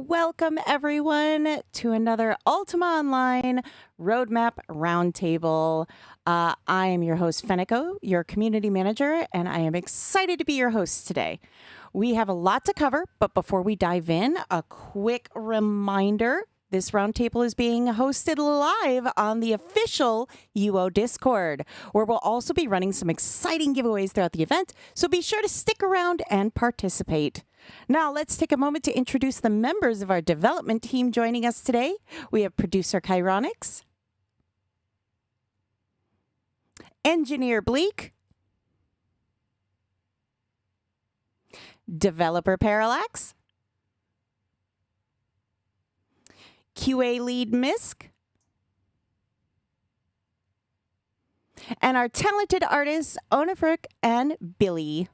Welcome, everyone, to another Ultima Online Roadmap Roundtable. I am your host, Fenico, your community manager, and I am excited to be your host today. We have a lot to cover, but before we dive in, a quick reminder. This roundtable is being hosted live on the official UO Discord, where we'll also be running some exciting giveaways throughout the event, so be sure to stick around and participate. Now, let's take a moment to introduce the members of our development team joining us today. We have producer Chironix, engineer Bleak, developer Parallax, QA lead Misk, and our talented artists Onifrik and Billy.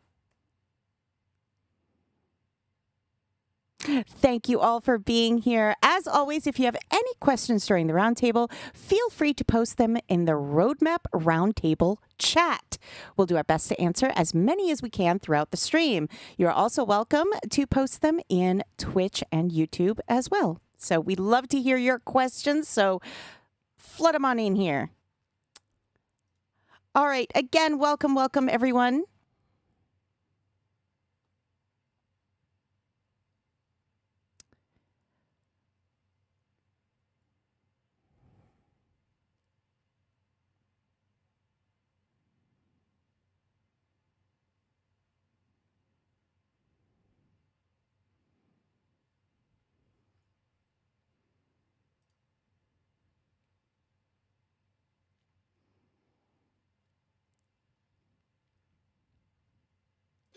Thank you all for being here. As always, if you have any questions during the roundtable, feel free to post them in the Roadmap Roundtable chat. We'll do our best to answer as many as we can throughout the stream. You're also welcome to post them in Twitch and YouTube as well. So we'd love to hear your questions, so flood them on in here. All right, again, welcome, everyone.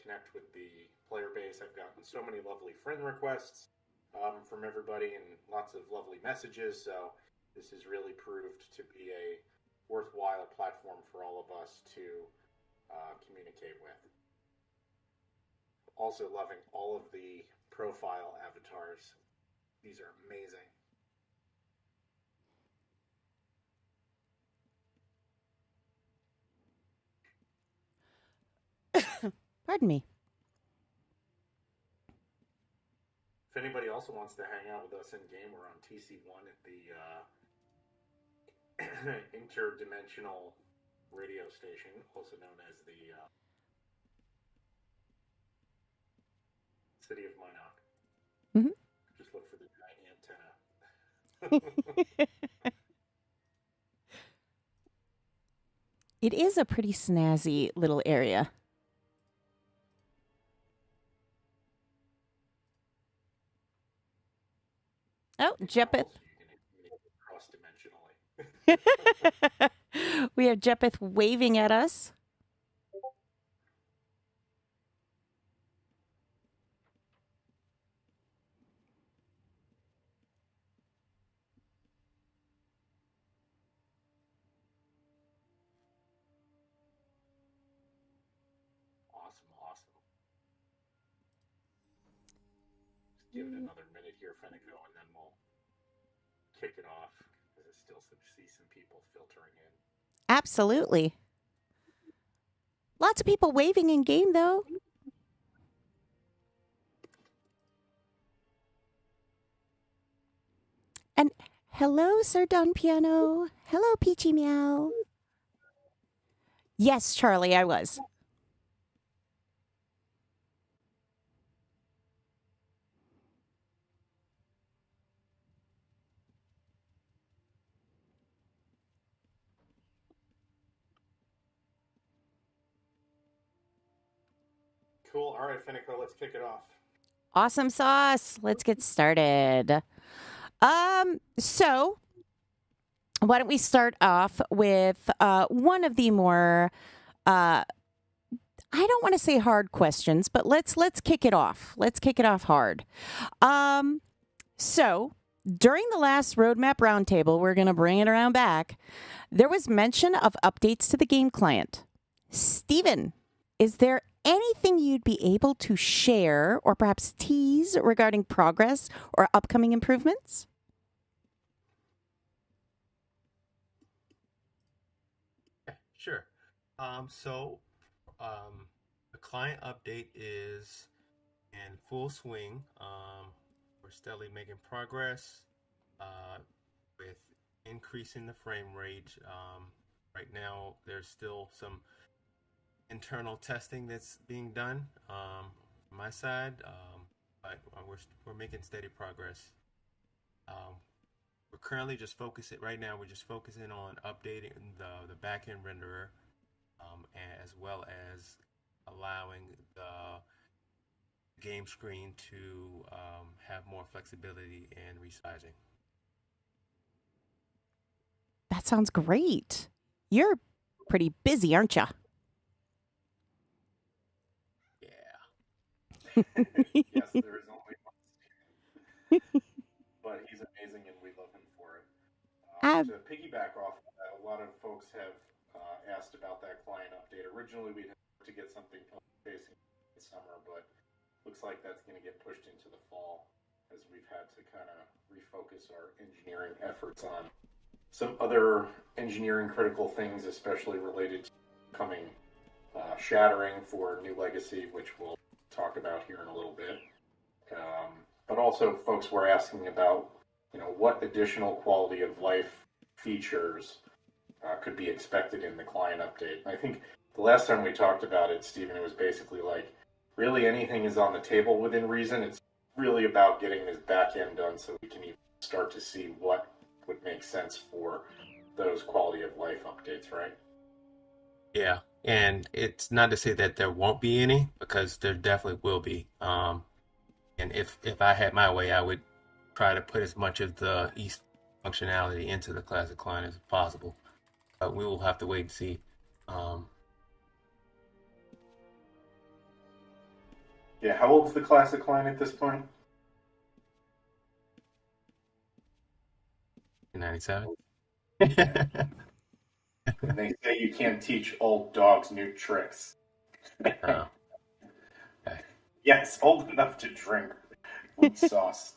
Connect with the player base. I've gotten so many lovely friend requests from everybody and lots of lovely messages. So this has really proved to be a worthwhile platform for all of us to communicate with. Also loving all of the profile avatars. These are amazing. Pardon me. If anybody also wants to hang out with us in game, we're on TC1 at the interdimensional radio station, also known as the City of Minot. Mm-hmm. Just look for the giant antenna. It is a pretty snazzy little area. Oh, Jepith. We have Jepith waving at us. Awesome. Just give it another minute here, Fenico, and then we'll kick it off, because I still see some people filtering in. Absolutely. Lots of people waving in game, though. And hello, Sir Don Piano. Hello, Peachy Meow. Yes, Charlie, I was. Cool. All right, Fenico, let's kick it off. Awesome sauce. Let's get started. So why don't we start off with one of the more I don't want to say hard questions, but let's kick it off. Let's kick it off hard. So during the last Roadmap Roundtable, we're going to bring it around back. There was mention of updates to the game client. Steven, is there anything you'd be able to share or perhaps tease regarding progress or upcoming improvements? Sure. The client update is in full swing. We're we're steadily making progress with increasing the frame rate. Right now, there's still some internal testing that's being done on my side, but we're making steady progress. Um, we're currently just focusing right now. We're just focusing on updating the backend renderer, as well as allowing the game screen to have more flexibility and resizing. That sounds great. You're pretty busy, aren't you? Yeah. Yes, there is only one, but he's amazing and we love him for it. Ab- To piggyback off of that, a lot of folks have asked about that client update. Originally, we'd hoped to get something facing this summer, but looks like that's going to get pushed into the fall as we've had to kind of refocus our engineering efforts on some other engineering critical things, especially related to coming shattering for New Legacy, which we'll talk about here in a little bit. But also, folks were asking about, what additional quality of life features could be expected in the client update. And I think the last time we talked about it, Stephen, it was basically like, really anything is on the table within reason. It's really about getting this back end done so we can even start to see what would make sense for those quality of life updates, right? Yeah, and it's not to say that there won't be any, because there definitely will be. And if I had my way, I would try to put as much of the East functionality into the classic client as possible. But we will have to wait and see. Yeah, how old's the classic client at this point? In 97. And they say you can't teach old dogs new tricks. Okay. Yes, old enough to drink with sauce.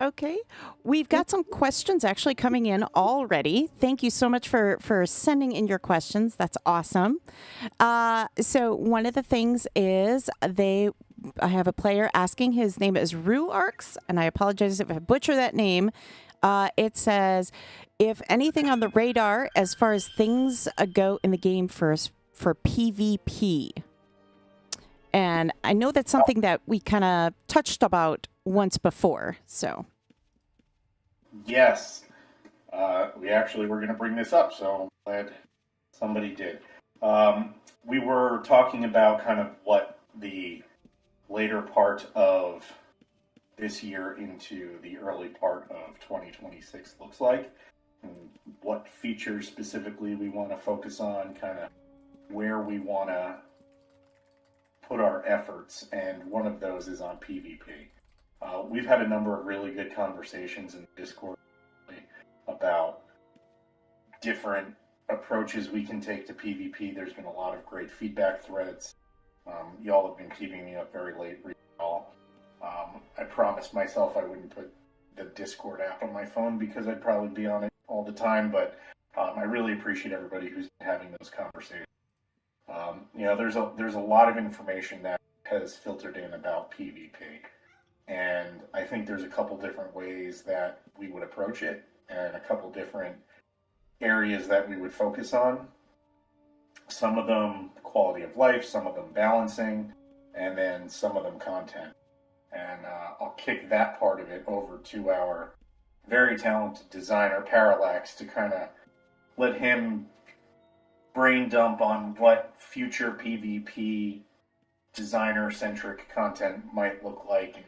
Okay. We've got some questions actually coming in already. Thank you so much for sending in your questions. That's awesome. So one of the things is I have a player asking, his name is Ruarks, and I apologize if I butcher that name. It says, if anything on the radar as far as things go in the game for PvP. And I know that's something that we kind of touched about once before, so. Yes. We actually were going to bring this up, so I'm glad somebody did. We were talking about kind of what the later part of this year into the early part of 2026 looks like, and what features specifically we want to focus on, kind of where we want to put our efforts, and one of those is on PvP. We've had a number of really good conversations in Discord about different approaches we can take to PvP. There's been a lot of great feedback threads. Y'all have been keeping me up very late reading all. I promised myself I wouldn't put the Discord app on my phone because I'd probably be on it all the time, but I really appreciate everybody who's having those conversations. There's a lot of information that has filtered in about PvP, and I think there's a couple different ways that we would approach it, and a couple different areas that we would focus on. Some of them quality of life, some of them balancing, and then some of them content. And I'll kick that part of it over to our very talented designer, Parallax, to kind of let him brain dump on what future PvP designer-centric content might look like and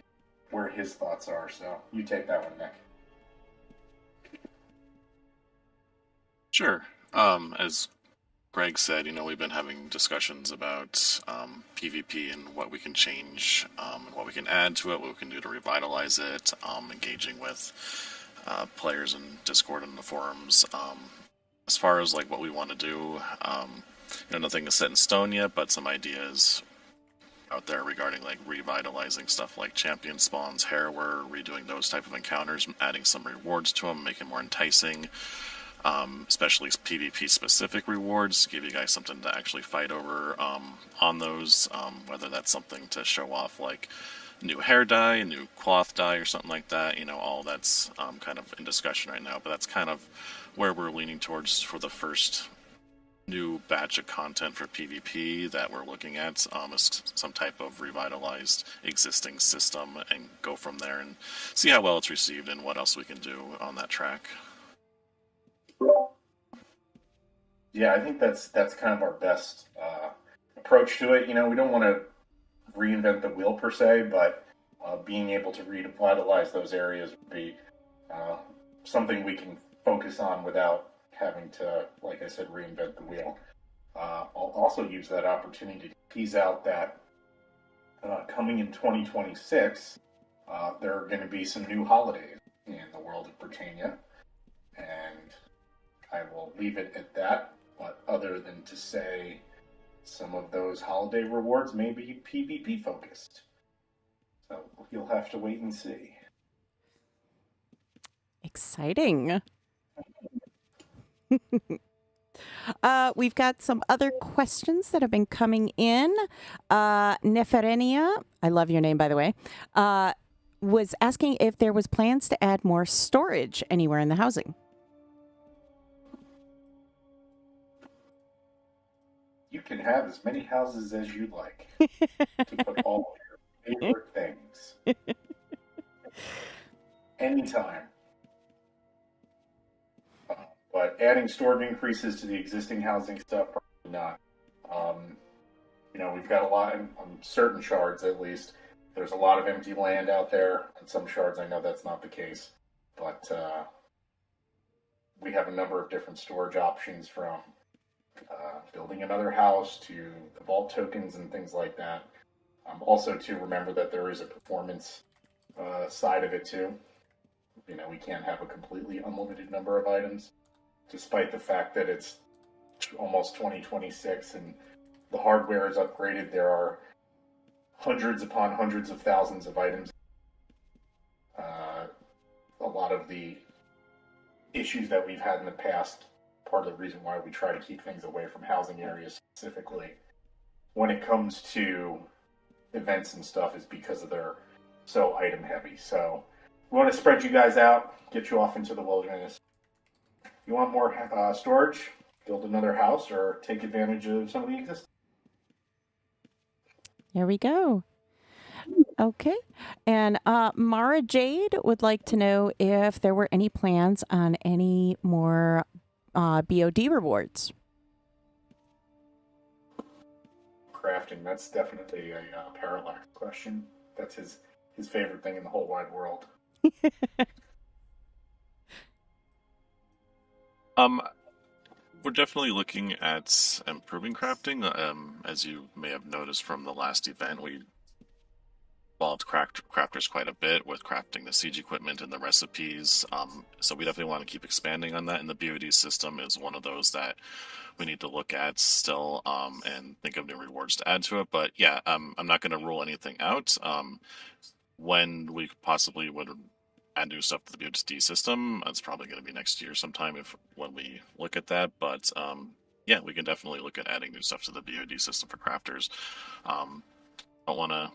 where his thoughts are. So you take that one, Nick. Sure. As Greg said, we've been having discussions about PvP and what we can change, and what we can add to it, what we can do to revitalize it, engaging with players in Discord and the forums. As far as what we want to do, nothing is set in stone yet, but some ideas out there regarding revitalizing stuff like champion spawns, Harrower, redoing those type of encounters, adding some rewards to them, making more enticing. especially PvP specific rewards, give you guys something to actually fight over on those, whether that's something to show off like new hair dye, a new cloth dye, or something like that. All that's kind of in discussion right now, but that's kind of where we're leaning towards for the first new batch of content for PvP that we're looking at, is some type of revitalized existing system, and go from there and see how well it's received and what else we can do on that track. Yeah, I think that's kind of our best approach to it. We don't want to reinvent the wheel per se, but being able to revitalize those areas would be something we can focus on without having to, like I said, reinvent the wheel. I'll also use that opportunity to tease out that coming in 2026, there are going to be some new holidays in the world of Britannia, and I will leave it at that. But other than to say, some of those holiday rewards may be PvP focused. So you'll have to wait and see. Exciting. We've got some other questions that have been coming in. Neferenia, I love your name, by the way, was asking if there was plans to add more storage anywhere in the housing. You can have as many houses as you like to put all of your favorite things. Anytime. But adding storage increases to the existing housing stuff, probably not. We've got a lot, on certain shards at least, there's a lot of empty land out there. On some shards, I know that's not the case. But we have a number of different storage options, from building another house to the vault tokens and things like that. Also, to remember that there is a performance side of it too. We can't have a completely unlimited number of items, despite the fact that it's almost 2026 and the hardware is upgraded. There are hundreds upon hundreds of thousands of items. A lot of the issues that we've had in the past, part of the reason why we try to keep things away from housing areas specifically when it comes to events and stuff, is because of they're so item heavy. So we want to spread you guys out, get you off into the wilderness. You want more storage? Build another house or take advantage of some of the existing. There we go. Okay. And Mara Jade would like to know if there were any plans on any more BOD rewards. Crafting, that's definitely a Parallax question. That's his favorite thing in the whole wide world. We're definitely looking at improving crafting. As you may have noticed from the last event, we involved crafters quite a bit with crafting the siege equipment and the recipes. So we definitely want to keep expanding on that, and the BOD system is one of those that we need to look at still, and think of new rewards to add to it. But yeah, I'm not going to rule anything out. When we possibly would add new stuff to the BOD system, it's probably going to be next year sometime when we look at that. But yeah, we can definitely look at adding new stuff to the BOD system for crafters. Don't want to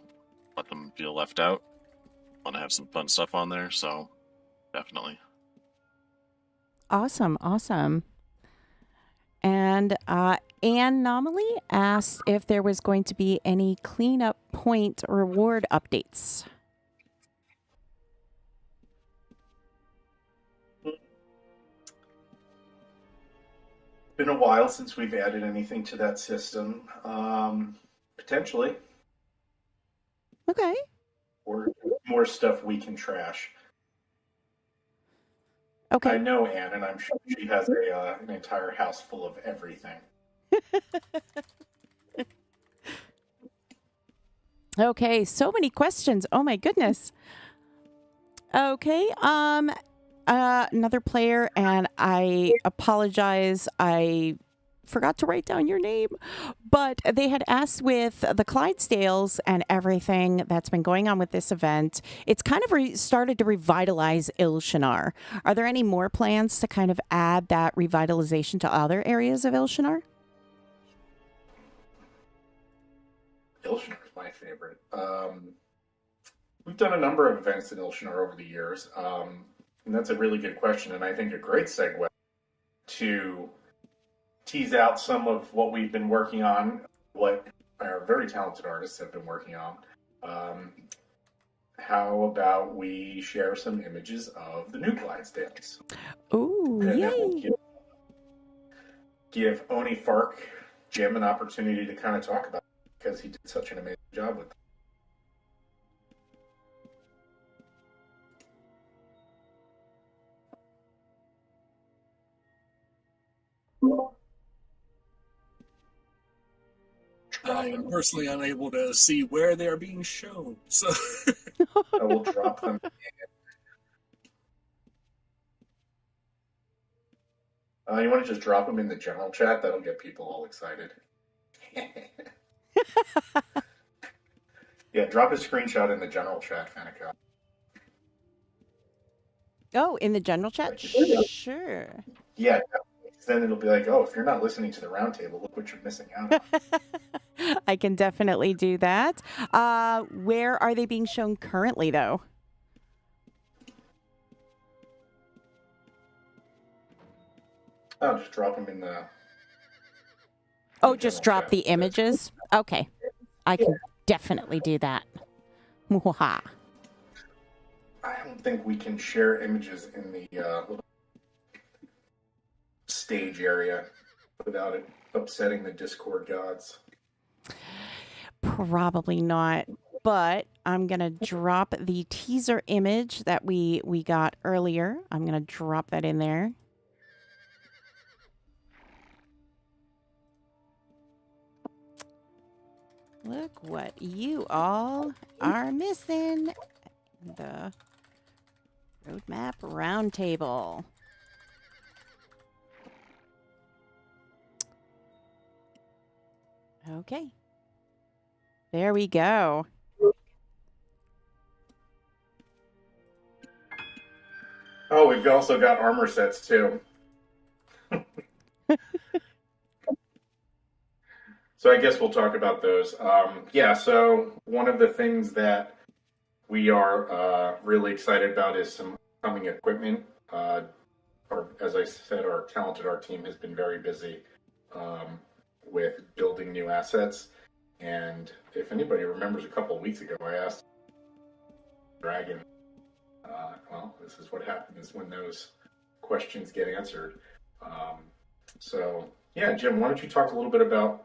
let them feel left out. Want to have some fun stuff on there, so definitely. Awesome. And Anne Nomaly asked if there was going to be any cleanup point reward updates. Been a while since we've added anything to that system. Potentially. Okay. Or more stuff we can trash. Okay. I know Anne, and I'm sure she has an entire house full of everything. Okay, so many questions. Oh my goodness. Okay, another player, and I apologize. I forgot to write down your name, but they had asked with the Clydesdales and everything that's been going on with this event, it's kind of started to revitalize Ilshanar. Are there any more plans to kind of add that revitalization to other areas of Ilshanar? Ilshanar is my favorite. We've done a number of events in Ilshanar over the years, and that's a really good question, and I think a great segue to tease out some of what we've been working on, what our very talented artists have been working on. How about we share some images of the new Clydesdales? Ooh, And yay! it will give Oni Fark, Jim, an opportunity to kind of talk about it because he did such an amazing job with it. I am personally unable to see where they're being shown, so I will drop them. You want to just drop them in the general chat? That'll get people all excited. Yeah, drop a screenshot in the general chat, Fanica. Oh, in the general chat? Sure. Yeah, then it'll be like, oh, if you're not listening to the roundtable, look what you're missing out on. I can definitely do that. Where are they being shown currently, though? I'll just drop them in the... Oh, just drop the images? Okay. I can definitely do that. Mwaha. I don't think we can share images in the little stage area without it upsetting the Discord gods. Probably not. But I'm going to drop the teaser image that we got earlier. I'm going to drop that in there. Look what you all are missing. The Roadmap Roundtable. Okay. There we go. Oh, we've also got armor sets too. So I guess we'll talk about those. Yeah, so one of the things that we are really excited about is some upcoming equipment. Or, as I said, our talented art team has been very busy with building new assets. And if anybody remembers, a couple of weeks ago, I asked Dragon, well, this is what happens when those questions get answered. So, yeah, Jim, why don't you talk a little bit about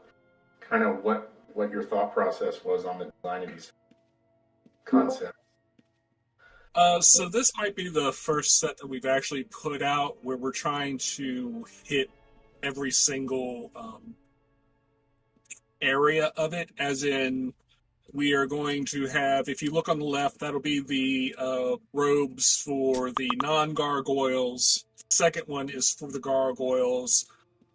kind of what your thought process was on the design of these concepts? So this might be the first set that we've actually put out where we're trying to hit every single area of it, as in we are going to have, if you look on the left, that'll be the robes for the non-gargoyles. Second one is for the gargoyles.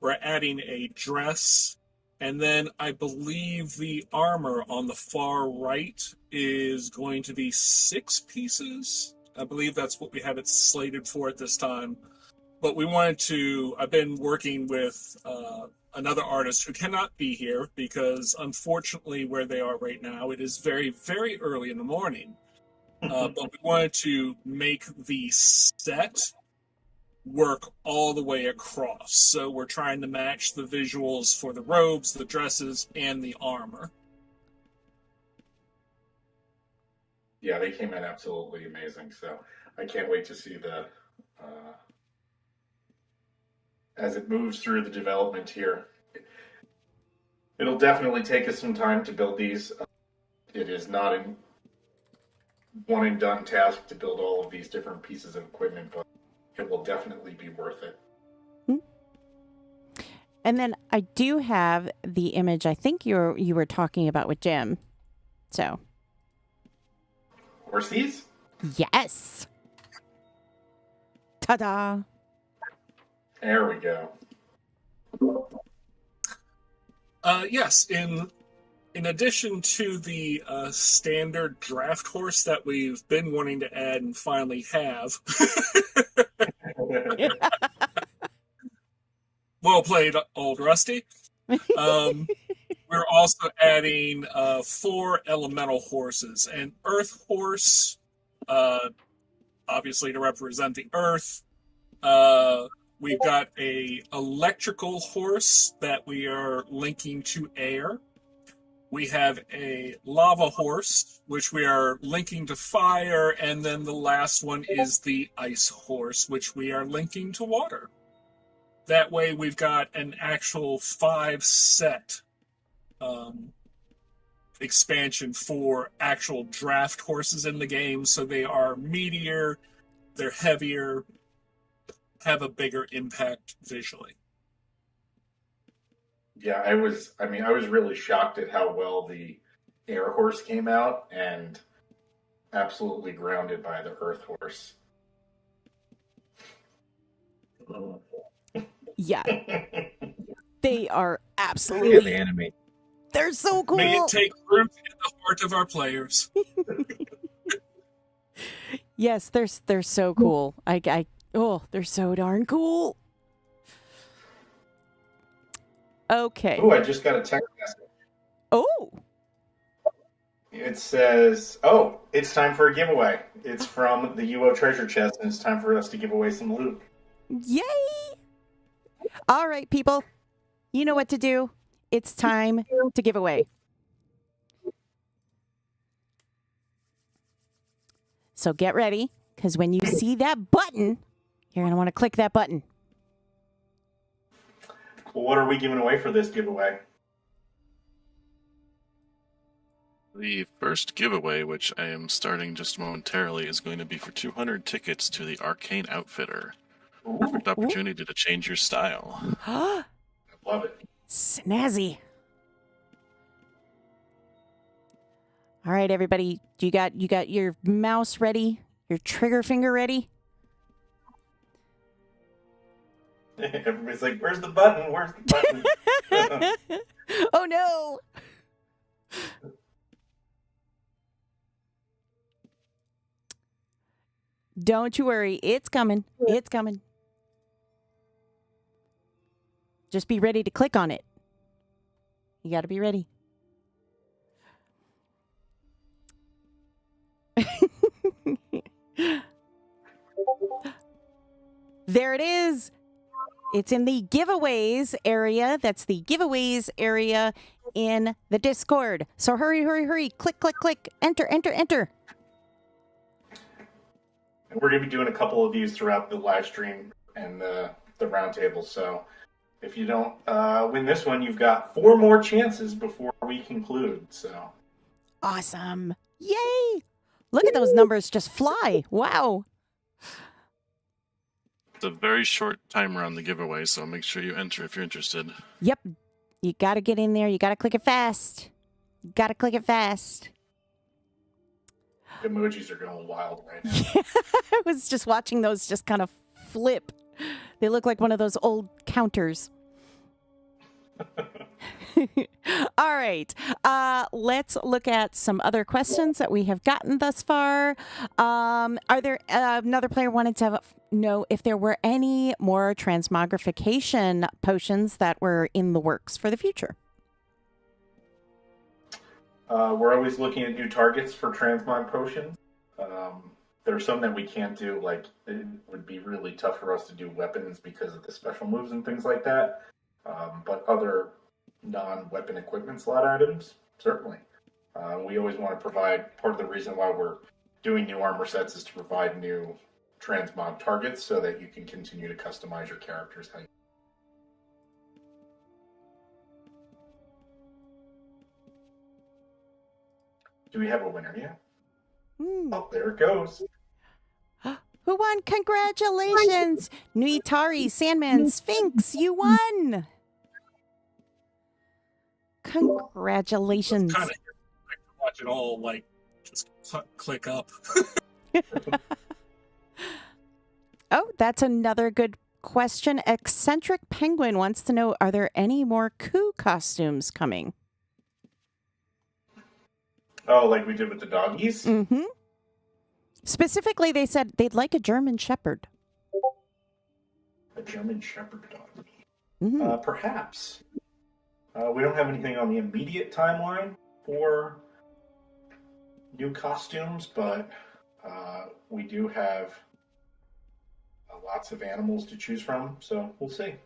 We're adding a dress. And then I believe the armor on the far right is going to be 6 pieces. I believe that's what we have it slated for at this time. But we wanted to, I've been working with another artist who cannot be here because unfortunately where they are right now, it is very, very early in the morning. But we wanted to make the set work all the way across. So we're trying to match the visuals for the robes, the dresses, and the armor. Yeah, they came in absolutely amazing. So I can't wait to see the as it moves through the development here. It'll definitely take us some time to build these. It is not a one and done task to build all of these different pieces of equipment, but it will definitely be worth it. And then I do have the image I think you were talking about with Jim. So. Horsies? Yes. Ta-da. There we go. Yes, in addition to the standard draft horse that we've been wanting to add and finally have, well played, old Rusty. We're also adding 4 elemental horses: an earth horse, obviously to represent the earth. We've got a electrical horse that we are linking to air. We have a lava horse, which we are linking to fire, and then the last one is the ice horse, which we are linking to water. That way we've got an actual 5-set expansion for actual draft horses in the game, so they are meatier, they're heavier, have a bigger impact visually. Yeah, I was really shocked at how well the air horse came out, and absolutely grounded by the earth horse. Yeah. They are Yeah, absolutely... the anime. They're so cool. May it take root in the heart of our players. Yes, they're so cool. They're so darn cool. Okay. Oh, I just got a text message. Oh. It says, "Oh, it's time for a giveaway. It's from the UO treasure chest, and it's time for us to give away some loot." Yay! All right, people. You know what to do. It's time to give away. So get ready, because when you see that button, you're going to want to click that button. Well, what are we giving away for this giveaway? The first giveaway, which I am starting just momentarily, is going to be for 200 tickets to the Arcane Outfitter. Ooh, Perfect opportunity to change your style. I love it. Snazzy. All right, everybody. You got your mouse ready? Your trigger finger ready? Everybody's like, "Where's the button? Where's the button?" Oh, no. Don't you worry. It's coming. It's coming. Just be ready to click on it. You got to be ready. There it is. It's in the giveaways area. That's the giveaways area in the Discord. So hurry, hurry, hurry. Click, click, click. Enter, enter, enter. And we're going to be doing a couple of these throughout the live stream and the roundtable. So if you don't win this one, you've got 4 more chances before we conclude. So Awesome. Yay. Look at those numbers just fly. Wow. It's a very short timer on the giveaway, so make sure you enter if you're interested. Yep. You got to get in there. You got to click it fast. You got to click it fast. emojis are going wild right now. I was just watching those just kind of flip. They look like one of those old counters. All right. Let's look at some other questions that we have gotten thus far. Are there another player wanted to know if there were any more transmogrification potions that were in the works for the future? We're always looking at new targets for transmog potions. There are some that we can't do, like it would be really tough for us to do weapons because of the special moves and things like that. But other non-weapon equipment slot items, certainly. We always want to provide, part of the reason why we're doing new armor sets is to provide new transmog targets so that you can continue to customize your characters how you. Do we have a winner yet? Oh, there it goes. Who won? Congratulations! Nuitari, Sandman, Sphinx, you won! Congratulations. Kind of watch it all, like, just click up. Oh, that's another good question. Eccentric Penguin wants to know, are there any more coup costumes coming? Oh, like we did with the doggies? Mm-hmm. Specifically, they said they'd like a German Shepherd. A German Shepherd doggy. Mm-hmm. Perhaps. We don't have anything on the immediate timeline for new costumes, but we do have lots of animals to choose from, so we'll see.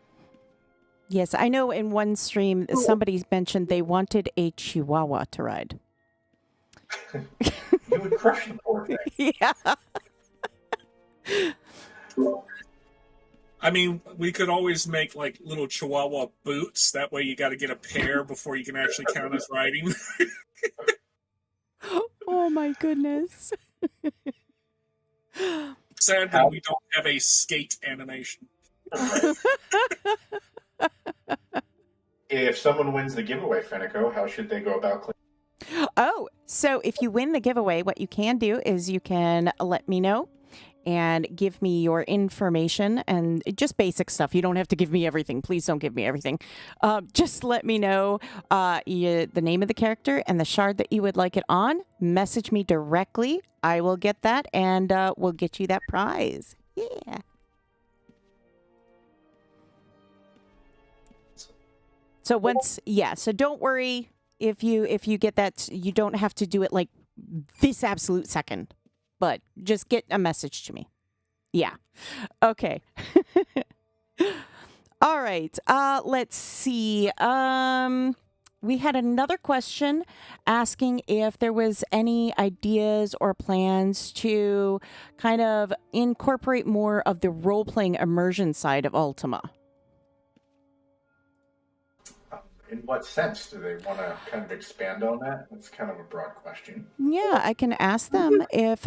Yes, I know in one stream, somebody mentioned they wanted a Chihuahua to ride. You would crush the poor thing. Yeah. I mean, we could always make like little Chihuahua boots. That way, you got to get a pair before you can actually count as riding. Oh my goodness. Sadly, we don't have a skate animation. If someone wins the giveaway, Fenico, how should they go about clicking? Oh, so if you win the giveaway, what you can do is you can let me know and give me your information and just basic stuff. You don't have to give me everything. Please don't give me everything. Just let me know the name of the character and the shard that you would like it on. Message me directly. I will get that and we'll get you that prize. Yeah. So so don't worry if you get that. You don't have to do it like this absolute second. But just get a message to me. Yeah. Okay. All right. Let's see. We had another question asking if there was any ideas or plans to kind of incorporate more of the role-playing immersion side of Ultima. In what sense? Do they want to kind of expand on that? That's kind of a broad question. Yeah, I can ask them if,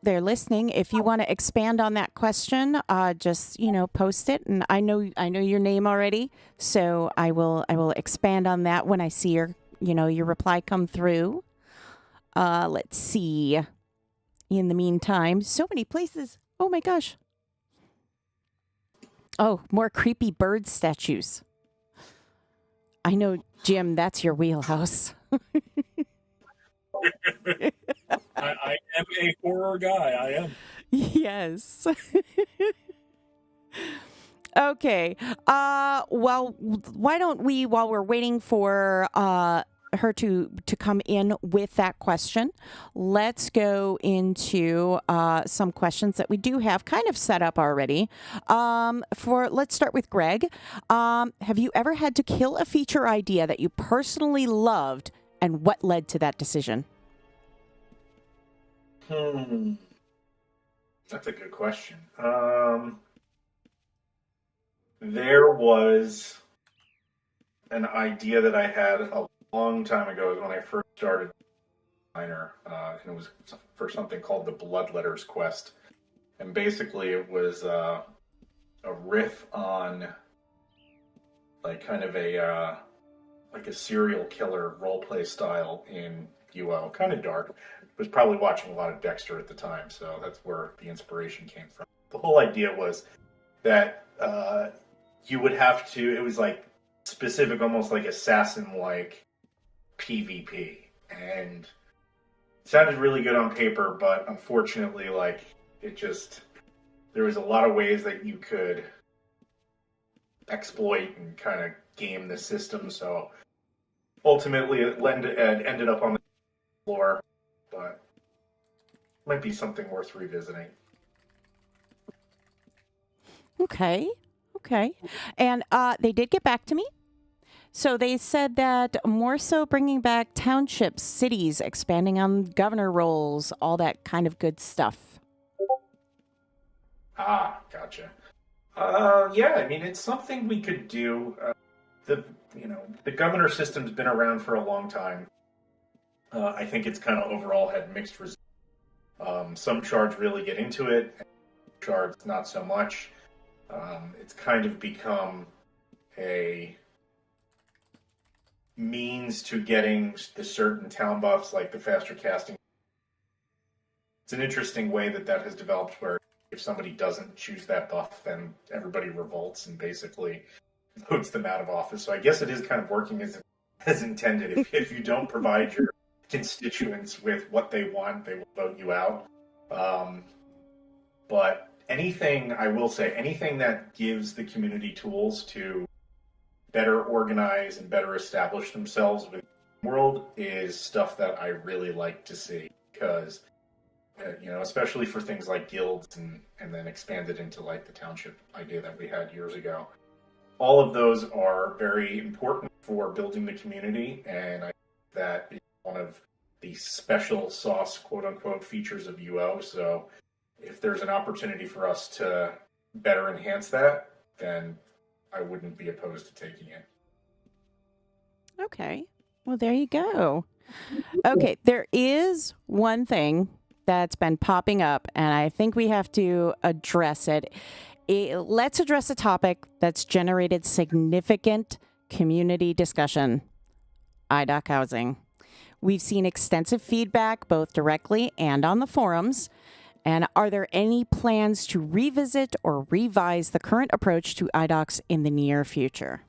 they're listening. If you want to expand on that question, just, post it. And I know your name already, so I will expand on that when I see your reply come through. Let's see. In the meantime, so many places. Oh my gosh. Oh, more creepy bird statues. I know, Jim, that's your wheelhouse. I am a horror guy. I am. Yes. Okay. Well, why don't we, while we're waiting for her to come in with that question, let's go into some questions that we do have kind of set up already. Let's start with Greg. Have you ever had to kill a feature idea that you personally loved, and what led to that decision? That's a good question. There was an idea that I had a long time ago when I first started designer, and it was for something called the Bloodletters Quest. And basically it was a riff on like kind of a serial killer roleplay style in UO. Kind of dark. Was probably watching a lot of Dexter at the time, so that's where the inspiration came from. The whole idea was that you would have to, it was like specific, almost like assassin-like PvP, and it sounded really good on paper, but unfortunately, there was a lot of ways that you could exploit and kind of game the system, so ultimately it ended up on the floor, but might be something worth revisiting. Okay. And they did get back to me. So they said that more so bringing back townships, cities, expanding on governor roles, all that kind of good stuff. Ah, gotcha. Yeah, I mean, it's something we could do. The governor system's been around for a long time. I think it's kind of overall had mixed results. Some shards really get into it, and shards not so much. It's kind of become a means to getting the certain town buffs, like the faster casting. It's an interesting way that has developed, where if somebody doesn't choose that buff, then everybody revolts and basically votes them out of office. So I guess it is kind of working as intended. If you don't provide your constituents with what they want, they will vote you out. But anything, I will say, anything that gives the community tools to better organize and better establish themselves within the world is stuff that I really like to see, because especially for things like guilds and then expanded into like the township idea that we had years ago. All of those are very important for building the community, and I think that is one of the special sauce, quote unquote, features of UO. So if there's an opportunity for us to better enhance that, then I wouldn't be opposed to taking it. Okay. Well, there you go. Okay, there is one thing that's been popping up, and I think we have to address it. Let's address a topic that's generated significant community discussion: IDOC housing. We've seen extensive feedback both directly and on the forums. And are there any plans to revisit or revise the current approach to IDOCs in the near future?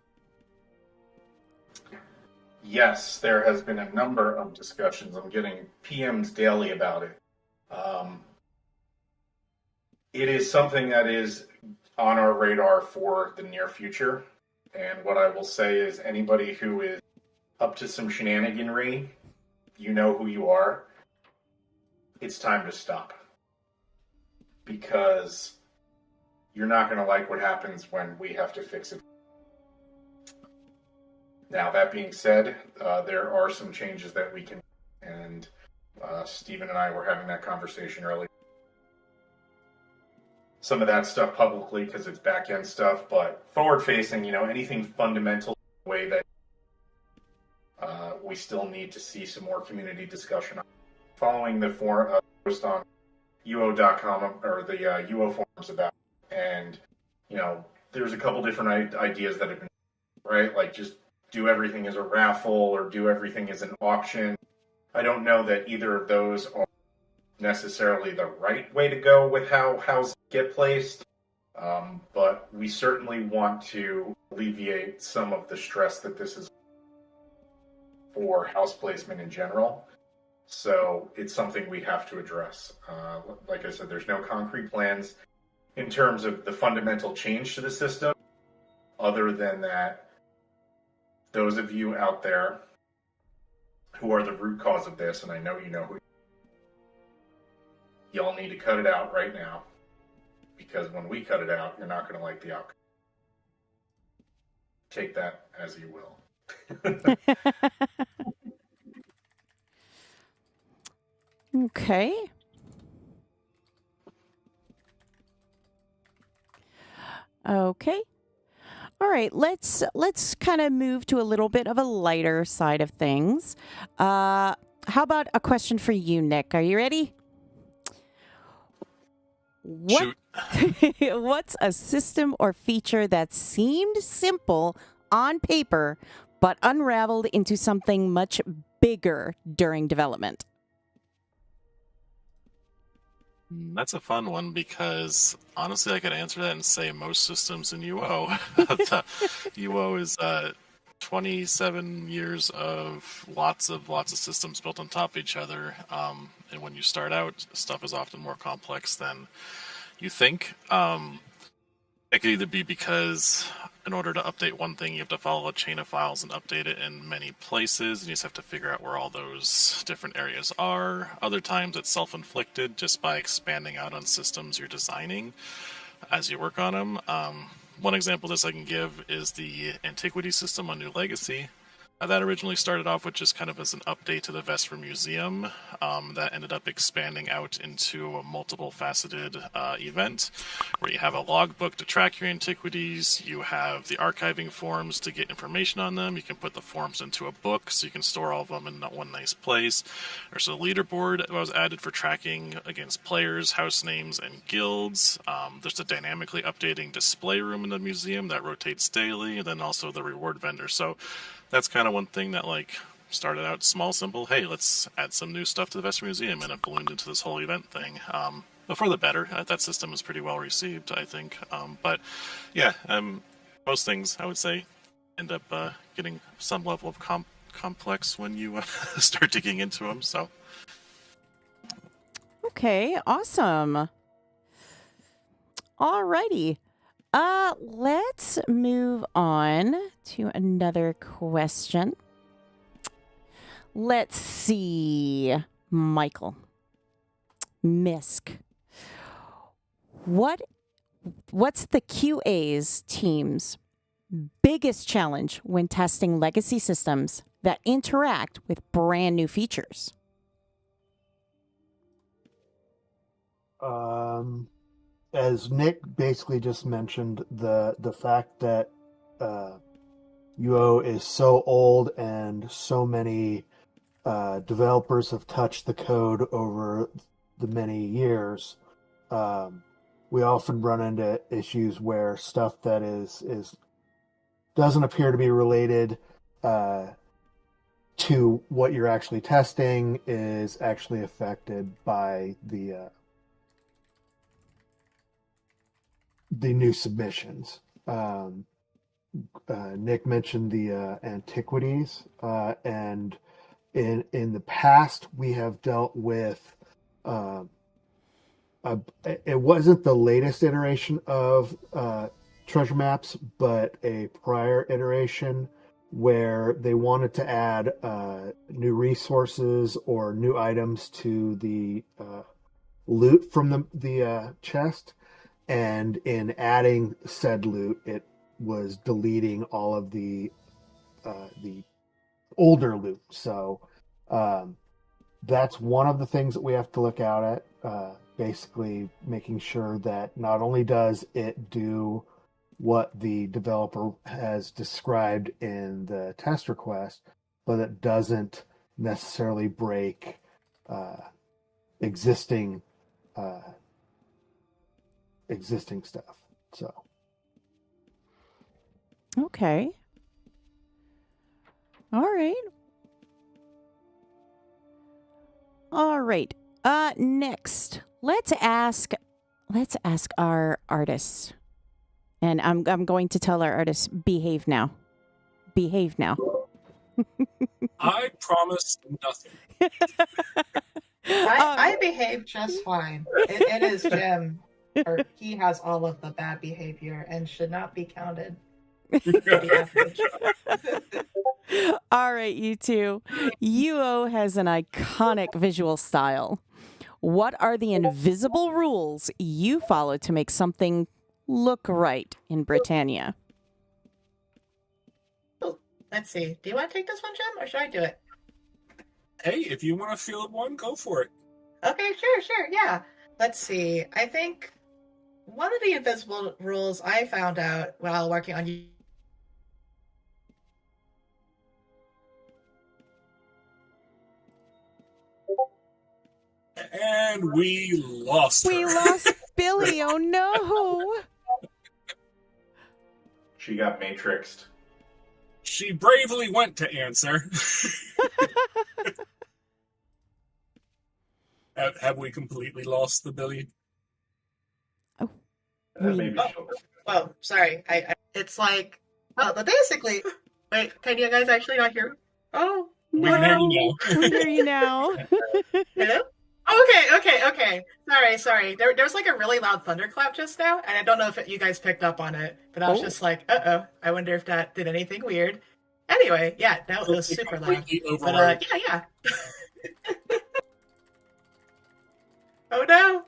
Yes, there has been a number of discussions. I'm getting PMs daily about it. It is something that is on our radar for the near future. And what I will say is anybody who is up to some shenaniganry, you know who you are. It's time to stop. Because you're not going to like what happens when we have to fix it. Now, that being said, there are some changes that we can, and Stephen and I were having that conversation earlier. Some of that stuff publicly because it's back-end stuff, but forward-facing, anything fundamental in the way that we still need to see some more community discussion on. Following the post on UO.com or the UO forums about it. And, there's a couple different ideas that have been, right? Like just do everything as a raffle or do everything as an auction. I don't know that either of those are necessarily the right way to go with how houses get placed. But we certainly want to alleviate some of the stress that this is for house placement in general. So it's something we have to address. Like I said, there's no concrete plans in terms of the fundamental change to the system, other than that, those of you out there who are the root cause of this, and I know you know who, y'all need to cut it out right now, because when we cut it out, you're not going to like the outcome. Take that as you will. Okay. Okay. All right, let's kind of move to a little bit of a lighter side of things. How about a question for you, Nick? Are you ready? Shoot. What's a system or feature that seemed simple on paper but unraveled into something much bigger during development? That's a fun one because honestly, I could answer that and say most systems in UO. UO is 27 years of lots of systems built on top of each other. And when you start out, stuff is often more complex than you think. It could either be because in order to update one thing, you have to follow a chain of files and update it in many places, and you just have to figure out where all those different areas are. Other times it's self-inflicted just by expanding out on systems you're designing as you work on them. One example of this I can give is the Antiquity system on New Legacy. That originally started off with just kind of as an update to the Vesper Museum. That ended up expanding out into a multiple faceted event where you have a logbook to track your antiquities, you have the archiving forms to get information on them, you can put the forms into a book so you can store all of them in one nice place. There's a leaderboard that was added for tracking against players, house names, and guilds. There's a dynamically updating display room in the museum that rotates daily, and then also the reward vendor. So that's kind of one thing that started out small, simple. Hey, let's add some new stuff to the Vesper Museum, and it ballooned into this whole event thing. for the better. That system is pretty well received, I think. But yeah, most things I would say end up getting some level of complex when you start digging into them. So. Okay, awesome. Alrighty. Let's move on to another question. Let's see, Michael. Misk. What's the QA's team's biggest challenge when testing legacy systems that interact with brand new features? As Nick basically just mentioned, the fact that UO is so old and so many developers have touched the code over the many years, we often run into issues where stuff that is doesn't appear to be related to what you're actually testing is actually affected by the new submissions. Nick mentioned the antiquities, and in the past we have dealt with. It wasn't the latest iteration of treasure maps, but a prior iteration where they wanted to add new resources or new items to the loot from the chest. And in adding said loot, it was deleting all of the older loot. So that's one of the things that we have to look out at. Basically, making sure that not only does it do what the developer has described in the test request, but it doesn't necessarily break existing stuff. So Okay. All right. Next, let's ask our artists. And I'm going to tell our artists, behave now. Behave now. I promise nothing. I behave just fine. It is Jim, or he has all of the bad behavior and should not be counted. All right, you two. UO has an iconic visual style. What are the invisible rules you follow to make something look right in Britannia? Let's see. Do you want to take this one, Jim, or should I do it? Hey, if you want to field one, go for it. Okay, sure, yeah. Let's see. I think one of the invisible rules I found out while working on And we lost her. We lost Billy. Oh no. She got matrixed. She bravely went to answer. Have we completely lost the Billy? Maybe Oh, sorry. I it's like, but basically, wait, can you guys actually not hear me? Oh, We can hear you now. We hear you now. hello? Okay. Sorry. There was like a really loud thunderclap just now, and I don't know if you guys picked up on it, but I was just like, I wonder if that did anything weird. Anyway, yeah, that was super loud. But yeah. Oh no.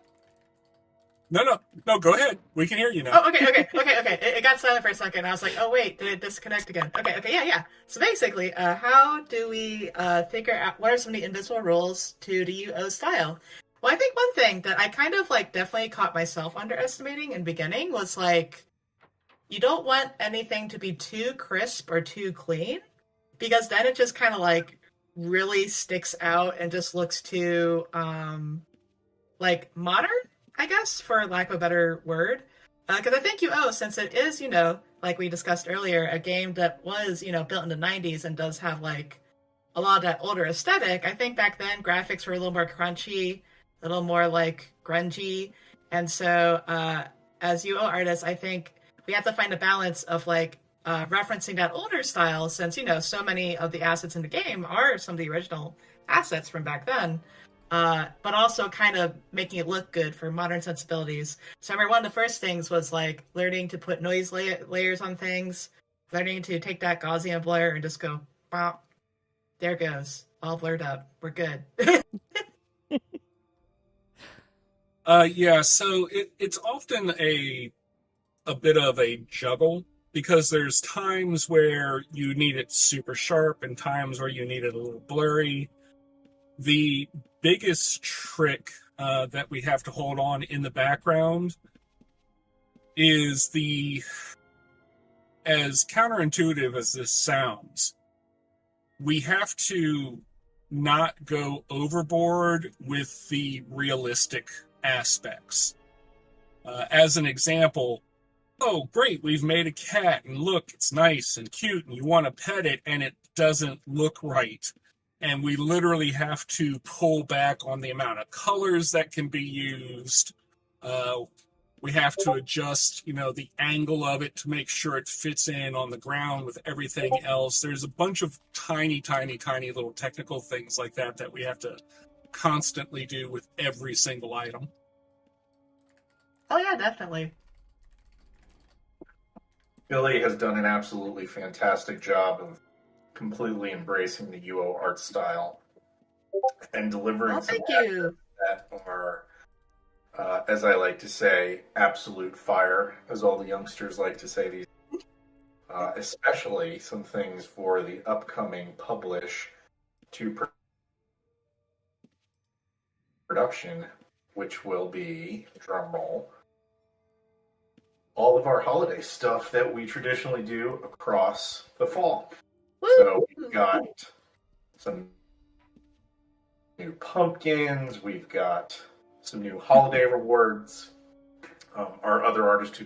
No, go ahead. We can hear you now. Oh, okay. It got silent for a second. I was like, oh wait, did it disconnect again? Okay, yeah. So basically, how do we figure out what are some of the invisible rules to the UO style? Well, I think one thing that I kind of like definitely caught myself underestimating in the beginning was like, you don't want anything to be too crisp or too clean, because then it just kind of like really sticks out and just looks too like modern, I guess, for lack of a better word. Because I think UO, since it is, like we discussed earlier, a game that was, built in the 90s and does have like a lot of that older aesthetic, I think back then graphics were a little more crunchy. a little more like grungy. And so, as UO artists, I think we have to find a balance of like referencing that older style, since so many of the assets in the game are some of the original assets from back then. But also kind of making it look good for modern sensibilities. So I remember one of the first things was like learning to put noise layers on things, learning to take that Gaussian blur and just go, bop, there it goes, all blurred up. We're good. Yeah, so it's often a bit of a juggle, because there's times where you need it super sharp and times where you need it a little blurry. The biggest trick that we have to hold on in the background is as counterintuitive as this sounds, we have to not go overboard with the realistic aspects. As an example, oh, great, we've made a cat, and look, it's nice and cute, and you want to pet it, and it doesn't look right. And we literally have to pull back on the amount of colors that can be used. We have to adjust, the angle of it to make sure it fits in on the ground with everything else. There's a bunch of tiny, tiny, tiny little technical things like that we have to constantly do with every single item. Oh yeah, definitely. Billy has done an absolutely fantastic job of completely embracing the UO art style and delivering Oh, some thank you. that are, as I like to say, absolute fire, as all the youngsters like to say these. Especially some things for the upcoming publish to production, which will be, drumroll, all of our holiday stuff that we traditionally do across the fall. Woo! So we've got some new pumpkins, we've got some new holiday rewards. Our other artist who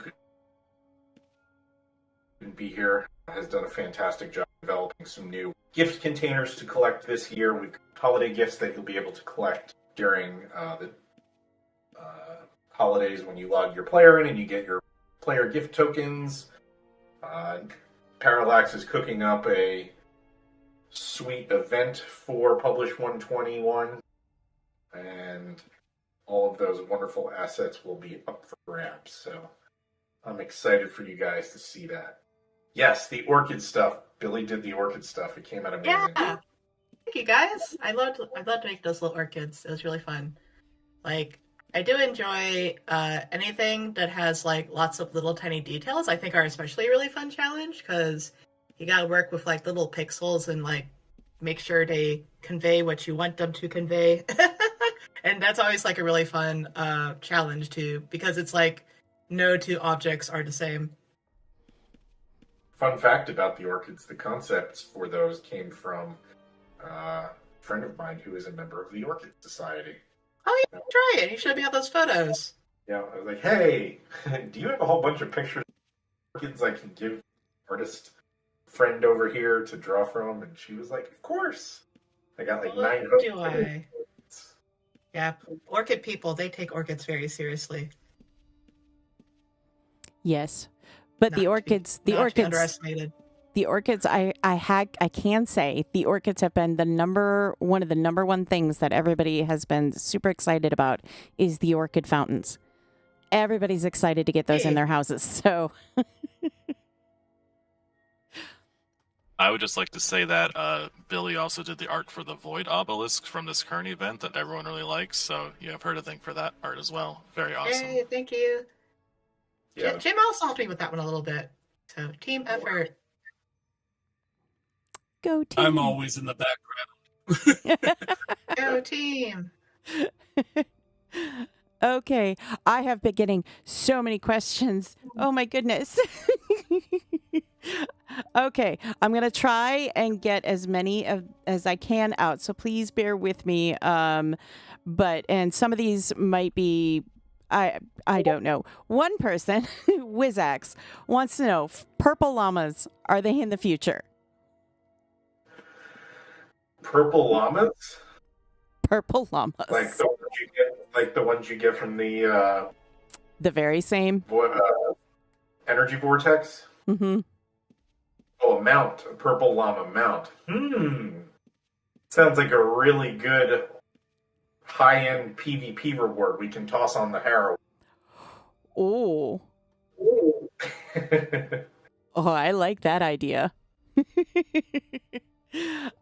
couldn't be here has done a fantastic job developing some new gift containers to collect this year. We've got holiday gifts that you'll be able to collect during the holidays when you log your player in and you get your player gift tokens. Parallax is cooking up a sweet event for Publish 121, and all of those wonderful assets will be up for grabs. So I'm excited for you guys to see that. Yes, the orchid stuff. Billy did the orchid stuff. It came out amazing. Yeah. Thank you guys. I love to make those little orchids. It was really fun. Like, I do enjoy anything that has like lots of little tiny details. I think are especially a really fun challenge, because you gotta work with like little pixels and like make sure they convey what you want them to convey. And that's always like a really fun challenge too, because it's like no two objects are the same. Fun fact about the orchids, the concepts for those came from a friend of mine who is a member of the Orchid Society. Oh yeah, try it. You showed me all those photos. Yeah, I was like, hey, do you have a whole bunch of pictures of orchids I can give artist friend over here to draw from? And she was like, of course. I got like 900. Do I? Yeah, orchid people, they take orchids very seriously. Yes, but the orchids, underestimated. The orchids, I can say the orchids have been one of the number one things that everybody has been super excited about is the orchid fountains. Everybody's excited to get those in their houses. So I would just like to say that Billy also did the art for the Void Obelisk from this current event that everyone really likes. So you have her to thank for that art as well. Very awesome. Hey, thank you. Yeah. Jim also helped me with that one a little bit. So team effort. go team. I'm always in the background. Go team. Okay, I have been getting so many questions. Oh my goodness. Okay, I'm gonna try and get as many as I can out. So please bear with me. And some of these might be, I don't know. One person, Wizax, wants to know: purple llamas, are they in the future? Purple llamas? Purple llamas. Like the ones you get Like the ones you get from the very same. energy vortex? Mm-hmm. Oh, a mount. A purple llama mount. Sounds like a really good high-end PvP reward we can toss on the harrow. Oh. Oh, I like that idea.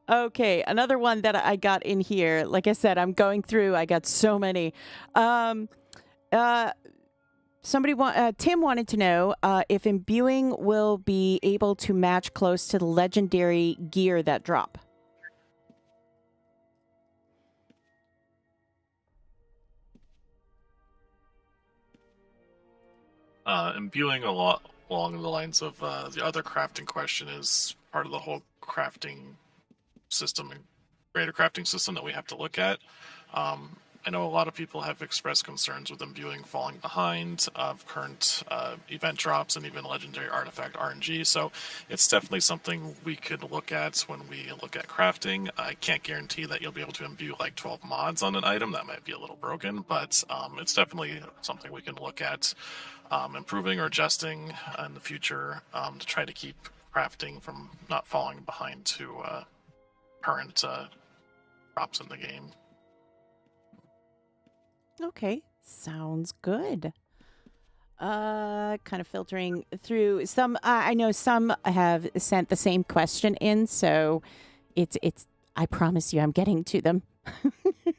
Okay, another one that I got in here. Like I said, I'm going through. I got so many. Tim wanted to know if imbuing will be able to match close to the legendary gear that drop. Imbuing a lot along the lines of the other crafting question is part of the whole crafting system and greater crafting system that we have to look at. I know a lot of people have expressed concerns with imbuing falling behind of current event drops and even legendary artifact RNG, so it's definitely something we could look at when we look at crafting. I can't guarantee that you'll be able to imbue like 12 mods on an item. That might be a little broken, but it's definitely something we can look at improving or adjusting in the future to try to keep crafting from not falling behind to current drops in the game. Okay, sounds good. Kind of filtering through some. I know some have sent the same question in, so it's. I promise you, I'm getting to them.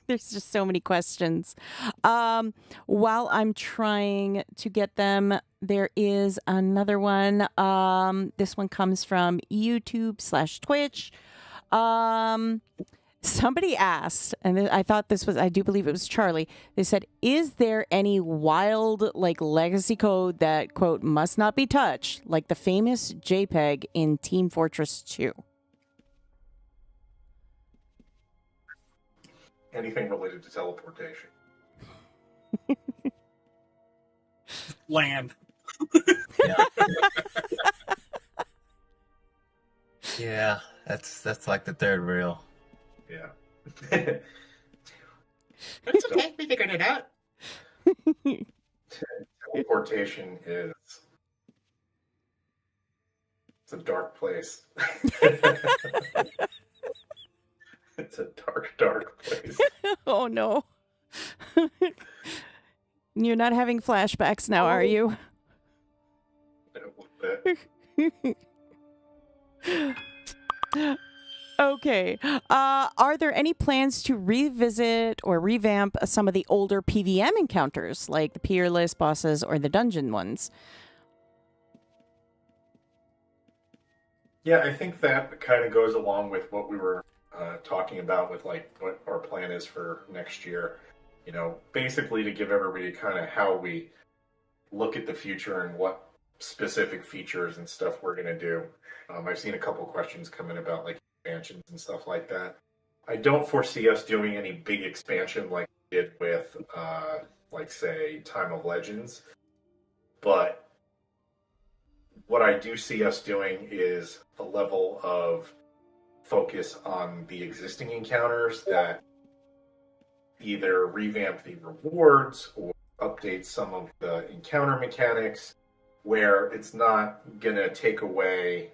There's just so many questions. While I'm trying to get them, there is another one. This one comes from YouTube/Twitch. Somebody asked, and I thought this was, I do believe it was Charlie. They said, is there any wild, like, legacy code that, quote, must not be touched, like the famous JPEG in Team Fortress 2? Anything related to teleportation. Land. Yeah, that's like the third rail. Yeah. It's okay. We figured it out. Teleportation is it's a dark place. It's a dark, dark place. Oh, no. You're not having flashbacks now, are you? Okay. Are there any plans to revisit or revamp some of the older PVM encounters, like the peerless bosses or the dungeon ones? Yeah, I think that kind of goes along with what we were talking about with like what our plan is for next year. You know, basically to give everybody kind of how we look at the future and what specific features and stuff we're going to do. I've seen a couple questions come in about like expansions and stuff like that. I don't foresee us doing any big expansion like we did with, like, say, Time of Legends. But what I do see us doing is a level of focus on the existing encounters that either revamp the rewards or update some of the encounter mechanics where it's not going to take away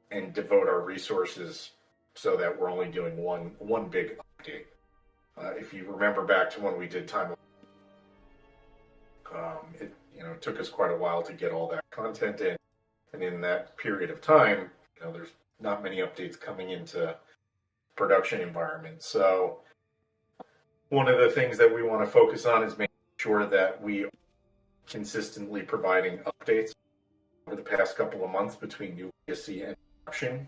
and devote our resources so that we're only doing one big update. If you remember back to when we did Time, it took us quite a while to get all that content in, and in that period of time, there's not many updates coming into production environments. So one of the things that we want to focus on is making sure that we are consistently providing updates over the past couple of months between new legacy and production.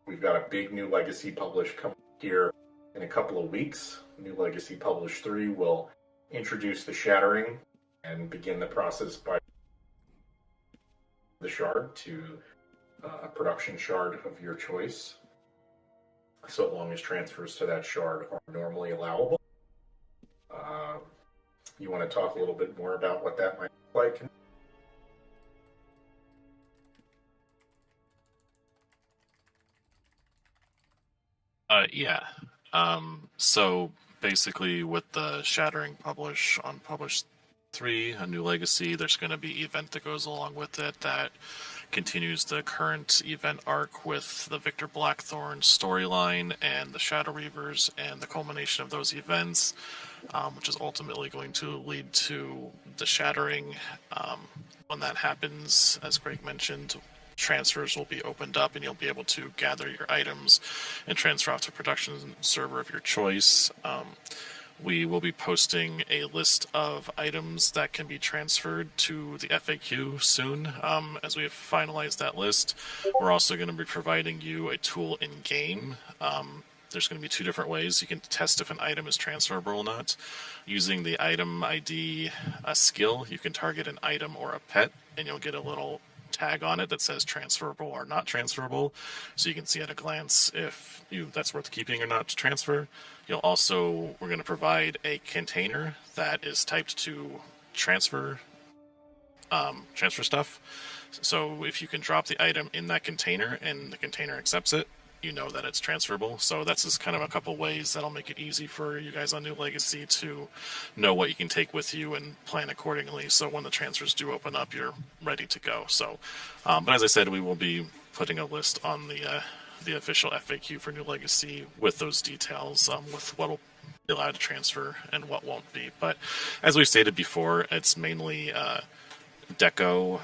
We've got a big new legacy publish coming here in a couple of weeks. New legacy publish 3 will introduce the shattering and begin the process by the shard to a production shard of your choice, so long as transfers to that shard are normally allowable. You want to talk a little bit more about what that might look like? Yeah. So basically, with the Shattering publish on Publish 3, A New Legacy, there's going to be event that goes along with it that continues the current event arc with the Victor Blackthorn storyline and the Shadow Reavers and the culmination of those events, which is ultimately going to lead to the Shattering. When that happens, as Greg mentioned, transfers will be opened up and you'll be able to gather your items and transfer off to a production server of your choice. We will be posting a list of items that can be transferred to the FAQ soon. As we have finalized that list, we're also going to be providing you a tool in game. There's going to be 2 different ways you can test if an item is transferable or not. Using the item ID skill, you can target an item or a pet, and you'll get a little tag on it that says transferable or not transferable, so you can see at a glance if that's worth keeping or not to transfer. We're going to provide a container that is typed to transfer stuff. So if you can drop the item in that container and the container accepts it, you know that it's transferable. So that's just kind of a couple ways that'll make it easy for you guys on New Legacy to know what you can take with you and plan accordingly. So when the transfers do open up, you're ready to go. So, but as I said, we will be putting a list on the official FAQ for New Legacy with those details, with what will be allowed to transfer and what won't be. But as we've stated before, it's mainly deco,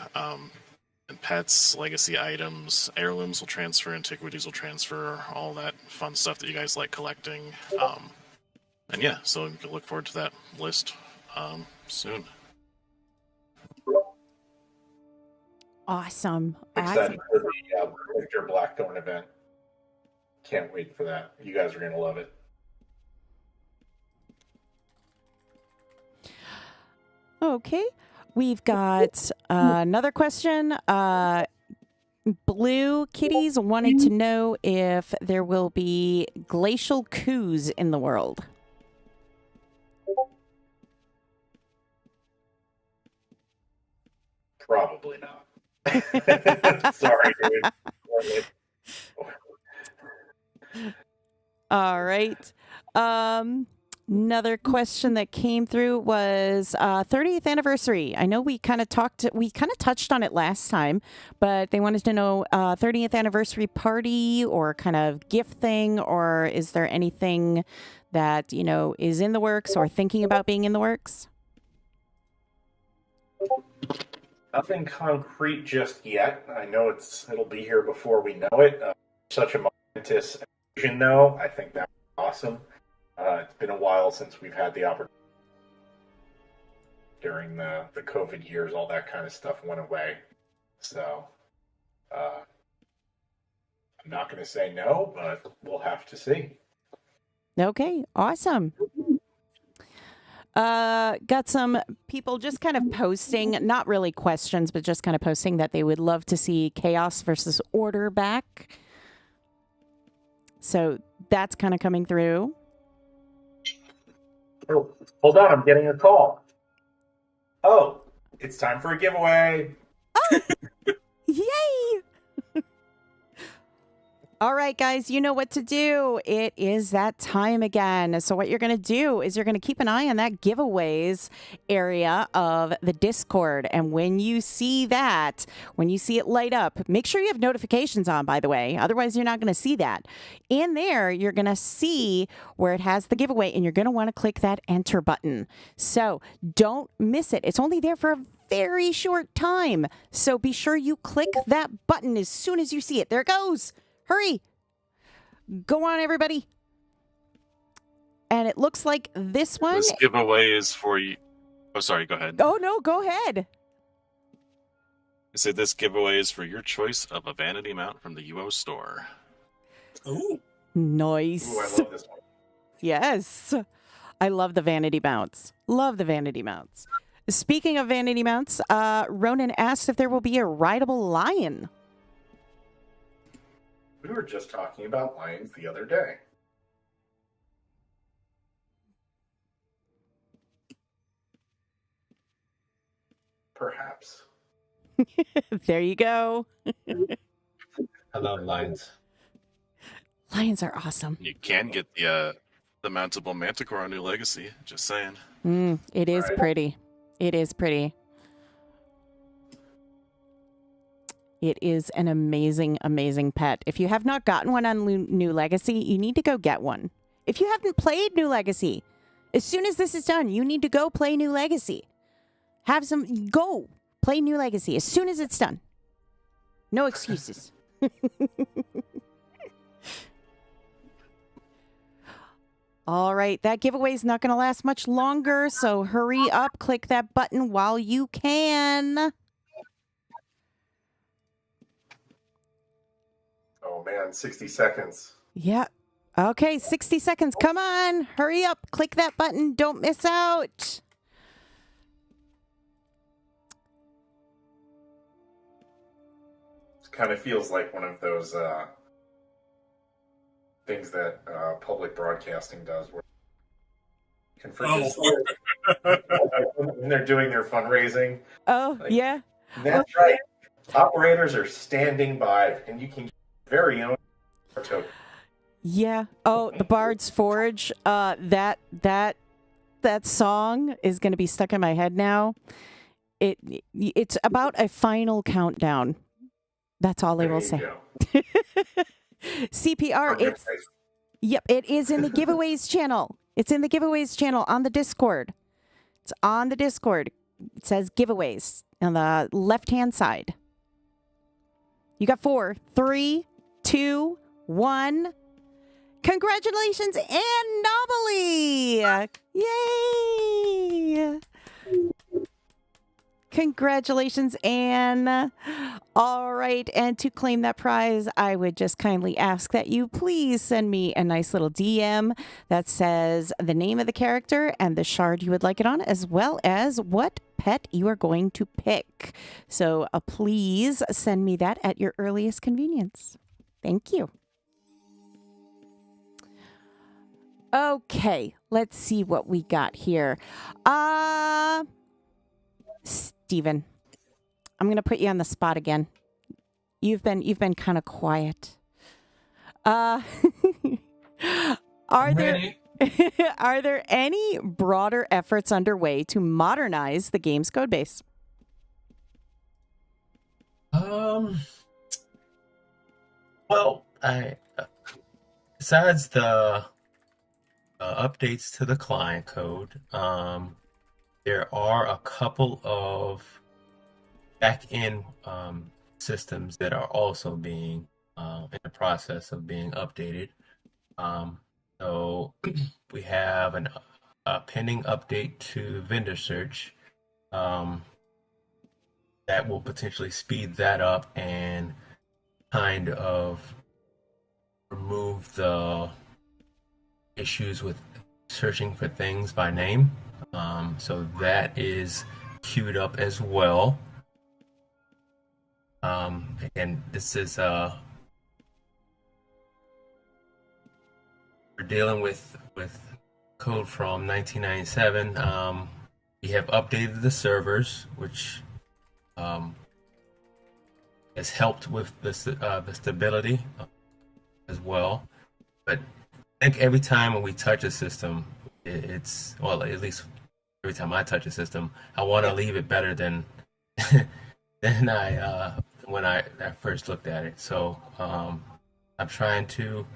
and pets, legacy items, heirlooms will transfer, antiquities will transfer, all that fun stuff that you guys like collecting. And yeah, so you can look forward to that list soon. Awesome. Excited for the Victor Blackthorn event. Can't wait for that. You guys are going to love it. Okay. We've got another question. Blue Kitties wanted to know if there will be glacial coups in the world. Probably not. Sorry, dude. All right. Another question that came through was 30th anniversary. I know we kind of touched on it last time, but they wanted to know 30th anniversary party or kind of gift thing, or is there anything that, is in the works or thinking about being in the works? Nothing concrete just yet. I know it'll be here before we know it. Such a momentous occasion, though. I think that's awesome. It's been a while since we've had the opportunity. During the COVID years, all that kind of stuff went away. So I'm not going to say no, but we'll have to see. Okay, awesome. Got some people just kind of posting, not really questions, but just kind of posting that they would love to see Chaos versus Order back. So that's kind of coming through. Oh, hold on, I'm getting a call. Oh, it's time for a giveaway. Oh, yay! All right, guys, you know what to do. It is that time again. So what you're going to do is you're going to keep an eye on that giveaways area of the Discord. And when you see that, when you see it light up, make sure you have notifications on, by the way. Otherwise, you're not going to see that. In there, you're going to see where it has the giveaway, and you're going to want to click that enter button. So don't miss it. It's only there for a very short time. So be sure you click that button as soon as you see it. There it goes. Hurry. Go on, everybody. And it looks like this one. This giveaway is for you. Oh, sorry. Go ahead. Oh, no. Go ahead. I said this giveaway is for your choice of a vanity mount from the UO store. Ooh. Nice. Ooh, I love this one. Yes. I love the vanity mounts. Love the vanity mounts. Speaking of vanity mounts, Ronan asked if there will be a rideable lion. We were just talking about lions the other day. Perhaps. There you go. I love lions. Lions are awesome. You can get the The mountable manticore on New Legacy. Just saying. It is Right. pretty. It is pretty. It is an amazing, amazing pet. If you have not gotten one on New Legacy, you need to go get one. If you haven't played New Legacy, as soon as this is done, you need to go play New Legacy. Go play New Legacy as soon as it's done. No excuses. All right, that giveaway is not going to last much longer, so hurry up, click that button while you can. Oh man, 60 seconds. Yeah. Okay, 60 seconds. Come on, hurry up, click that button. Don't miss out. It kind of feels like one of those things that public broadcasting does, where you can forget when they're doing their fundraising. Oh, Like, yeah. That's right. Operators are standing by, and you can get your very own token. Yeah. Oh, the Bard's Forge. That song is going to be stuck in my head now. It's about a final countdown. That's all I will say. CPR. It is in the giveaways channel. It's in the giveaways channel on the Discord. It's on the Discord. It says giveaways on the left-hand side. You got 4, 3, 2, 1. Congratulations, Ann Nobley! Yay! Congratulations, Anne. All right, and to claim that prize, I would just kindly ask that you please send me a nice little DM that says the name of the character and the shard you would like it on, as well as what pet you are going to pick. So please send me that at your earliest convenience. Thank you. Okay, let's see what we got here. Steven, I'm going to put you on the spot again. You've been kind of quiet. Are there any broader efforts underway to modernize the game's codebase? Well, besides the updates to the client code, there are a couple of back-end systems that are also being in the process of being updated. So we have a pending update to vendor search that will potentially speed that up and kind of remove the issues with searching for things by name. So that is queued up as well. And this is we're dealing with code from 1997. We have updated the servers, which has helped with the stability as well. But I think every time when we touch a system, it's, well, at least every time I touch a system, I want to leave it better than than when I first looked at it. So I'm trying to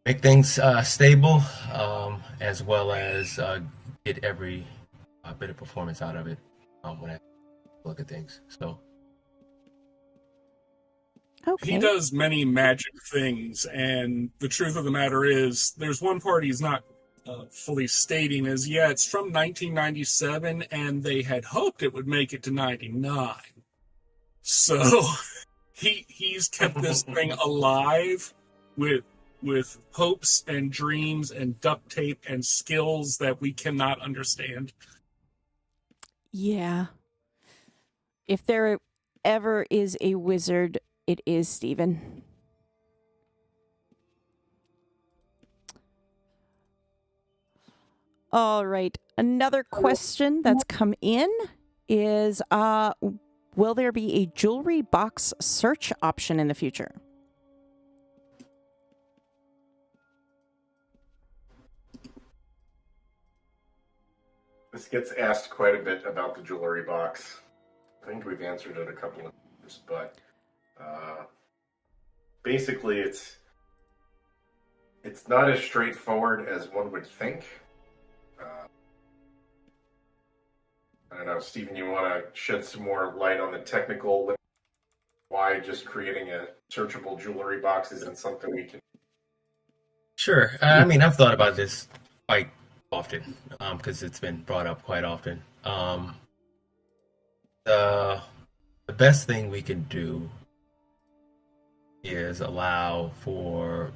make things stable, as well as get every bit of performance out of it when I look at things. So. Okay. He does many magic things, and the truth of the matter is, there's one part he's not fully stating is, yeah, it's from 1997, and they had hoped it would make it to 99. So he's kept this thing alive with hopes and dreams and duct tape and skills that we cannot understand. Yeah. If there ever is a wizard, it is Steven. All right. Another question that's come in is, will there be a jewelry box search option in the future? This gets asked quite a bit about the jewelry box. I think we've answered it a couple of times, but basically it's not as straightforward as one would think. I don't know, Stephen, you want to shed some more light on the technical why just creating a searchable jewelry box isn't something we can... Sure. I mean, I've thought about this quite often because it's been brought up quite often. The best thing we can do is allow for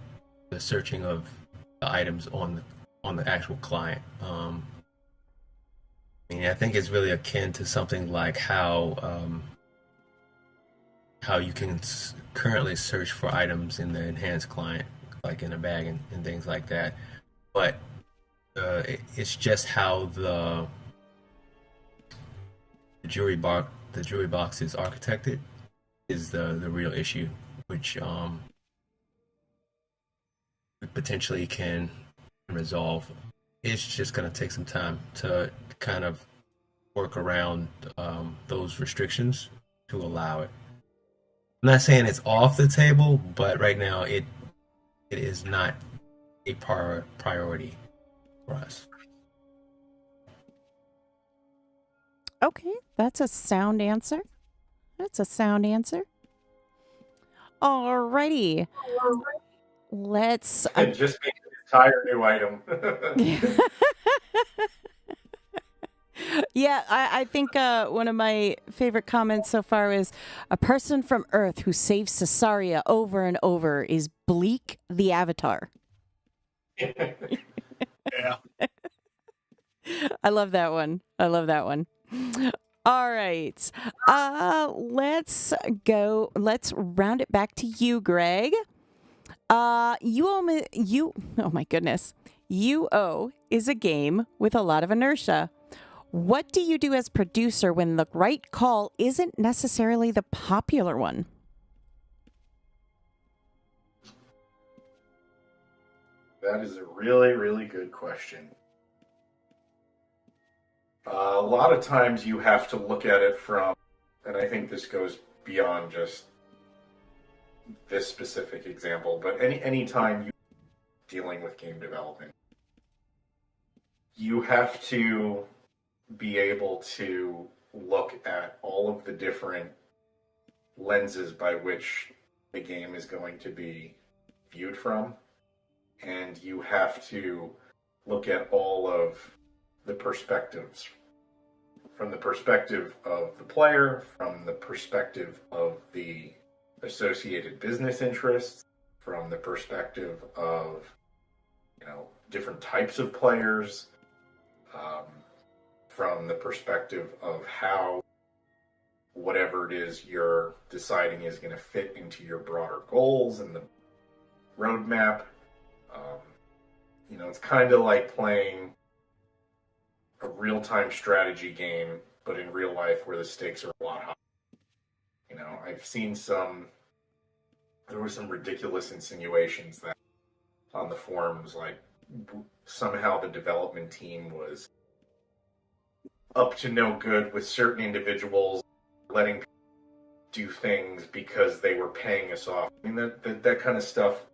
the searching of the items on the actual client. I mean, I think it's really akin to something like how you can currently search for items in the enhanced client, like in a bag and things like that. But it's just how the jewelry box is architected is the real issue, which we potentially can resolve. It's just going to take some time to kind of work around those restrictions to allow it. I'm not saying it's off the table, but right now it is not a priority for us. Okay, that's a sound answer. Alrighty. Let's just make an entire new item. Yeah, I think one of my favorite comments so far is a person from Earth who saves Cesaria over and over is Bleak the Avatar. Yeah. I love that one. All right. Let's go. Let's round it back to you, Greg. Oh my goodness. UO is a game with a lot of inertia. What do you do as producer when the right call isn't necessarily the popular one? That is a really, really good question. A lot of times you have to look at it from, and I think this goes beyond just this specific example, but any time you're dealing with game development, you have to be able to look at all of the different lenses by which the game is going to be viewed from, and you have to look at all of the perspectives, from the perspective of the player, from the perspective of the associated business interests, from the perspective of, different types of players, from the perspective of how whatever it is you're deciding is going to fit into your broader goals and the roadmap. It's kind of like playing a real-time strategy game, but in real life where the stakes are a lot higher. I've seen there were some ridiculous insinuations that on the forums, like somehow the development team was up to no good with certain individuals letting people do things because they were paying us off. I mean, that kind of stuff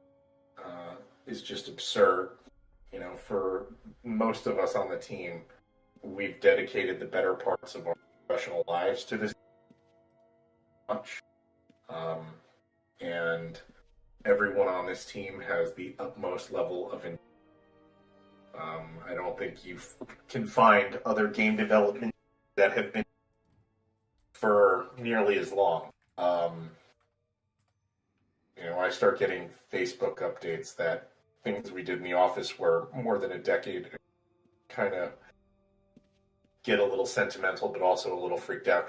is just absurd. For most of us on the team, we've dedicated the better parts of our professional lives to this much. And everyone on this team has the utmost level of I don't think you can find other game development that have been for nearly as long. I start getting Facebook updates that things we did in the office were more than a decade. Kind of get a little sentimental, but also a little freaked out.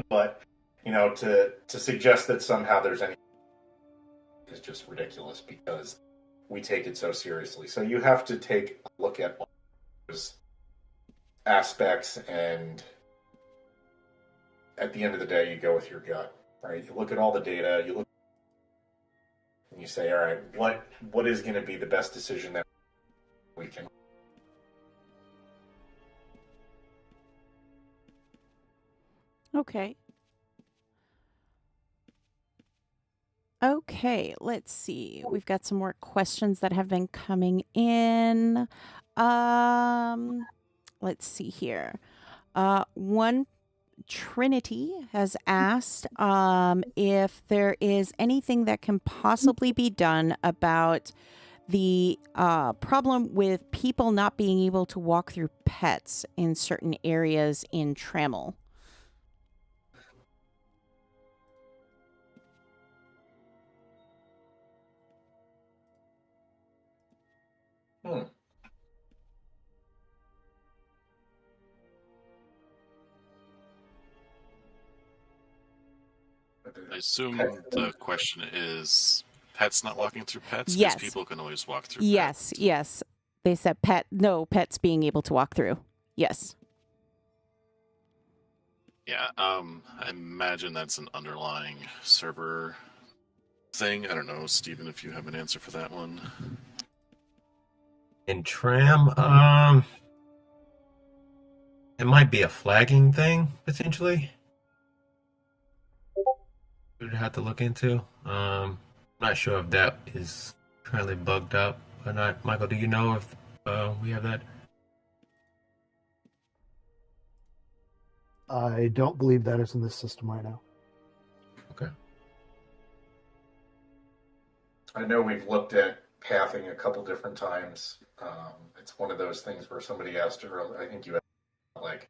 But to suggest that somehow there's any is just ridiculous because we take it so seriously. So you have to take a look at all those aspects, and at the end of the day, you go with your gut, right? You look at all the data, and you say, all right, what is going to be the best decision that we can? Okay. Okay, let's see. We've got some more questions that have been coming in. Let's see here. One Trinity has asked if there is anything that can possibly be done about the problem with people not being able to walk through pets in certain areas in Trammel. I assume the question is pets not walking through pets? Yes. Because people can always walk through Yes, pets. yes. They said pets being able to walk through. Yes. Yeah, I imagine that's an underlying server thing. I don't know, Stephen, if you have an answer for that one. In Tram, it might be a flagging thing, potentially. We'd have to look into. Not sure if that is currently bugged up or not. Michael, do you know if we have that? I don't believe that is in this system right now. Okay. I know we've looked at pathing a couple different times. It's one of those things where somebody asked earlier, I think you asked, like,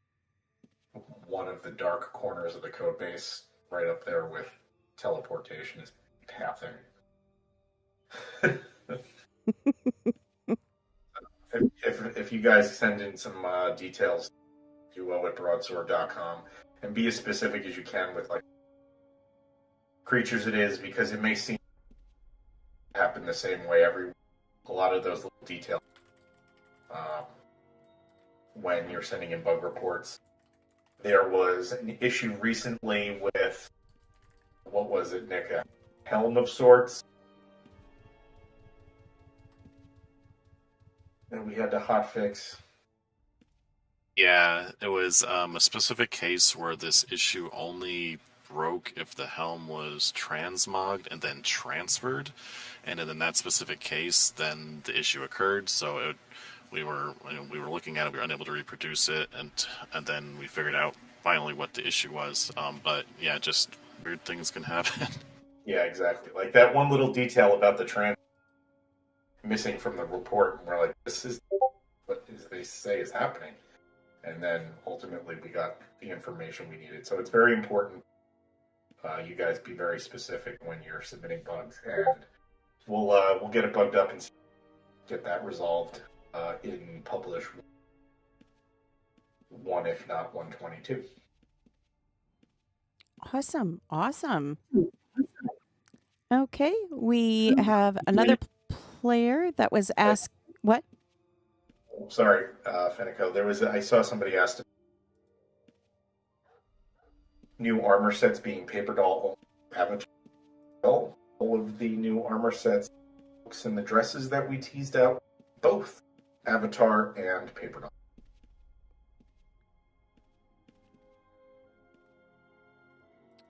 one of the dark corners of the code base right up there with teleportation is pathing. if you guys send in some details, duo at broadsword.com, and be as specific as you can with like creatures it is, because it may seem to happen the same way a lot of those little details when you're sending in bug reports. There was an issue recently with, what was it, Nick? A helm of sorts. And we had to hotfix. Yeah, it was a specific case where this issue only broke if the helm was transmogged and then transferred, and in that specific case, then the issue occurred. So we were looking at it, we were unable to reproduce it, and then we figured out finally what the issue was. But yeah, just weird things can happen. Yeah, exactly. Like that one little detail about the trans missing from the report, and we're like, this is what they say is happening. And then ultimately we got the information we needed. So it's very important you guys be very specific when you're submitting bugs, and we'll get it bugged up and get that resolved in publish 1, if not 122. Awesome. Okay, we have another player that was asked. What? Sorry, Fenico. I saw somebody asked new armor sets being paper doll avatar. All of the new armor sets and the dresses that we teased out, both avatar and paper doll.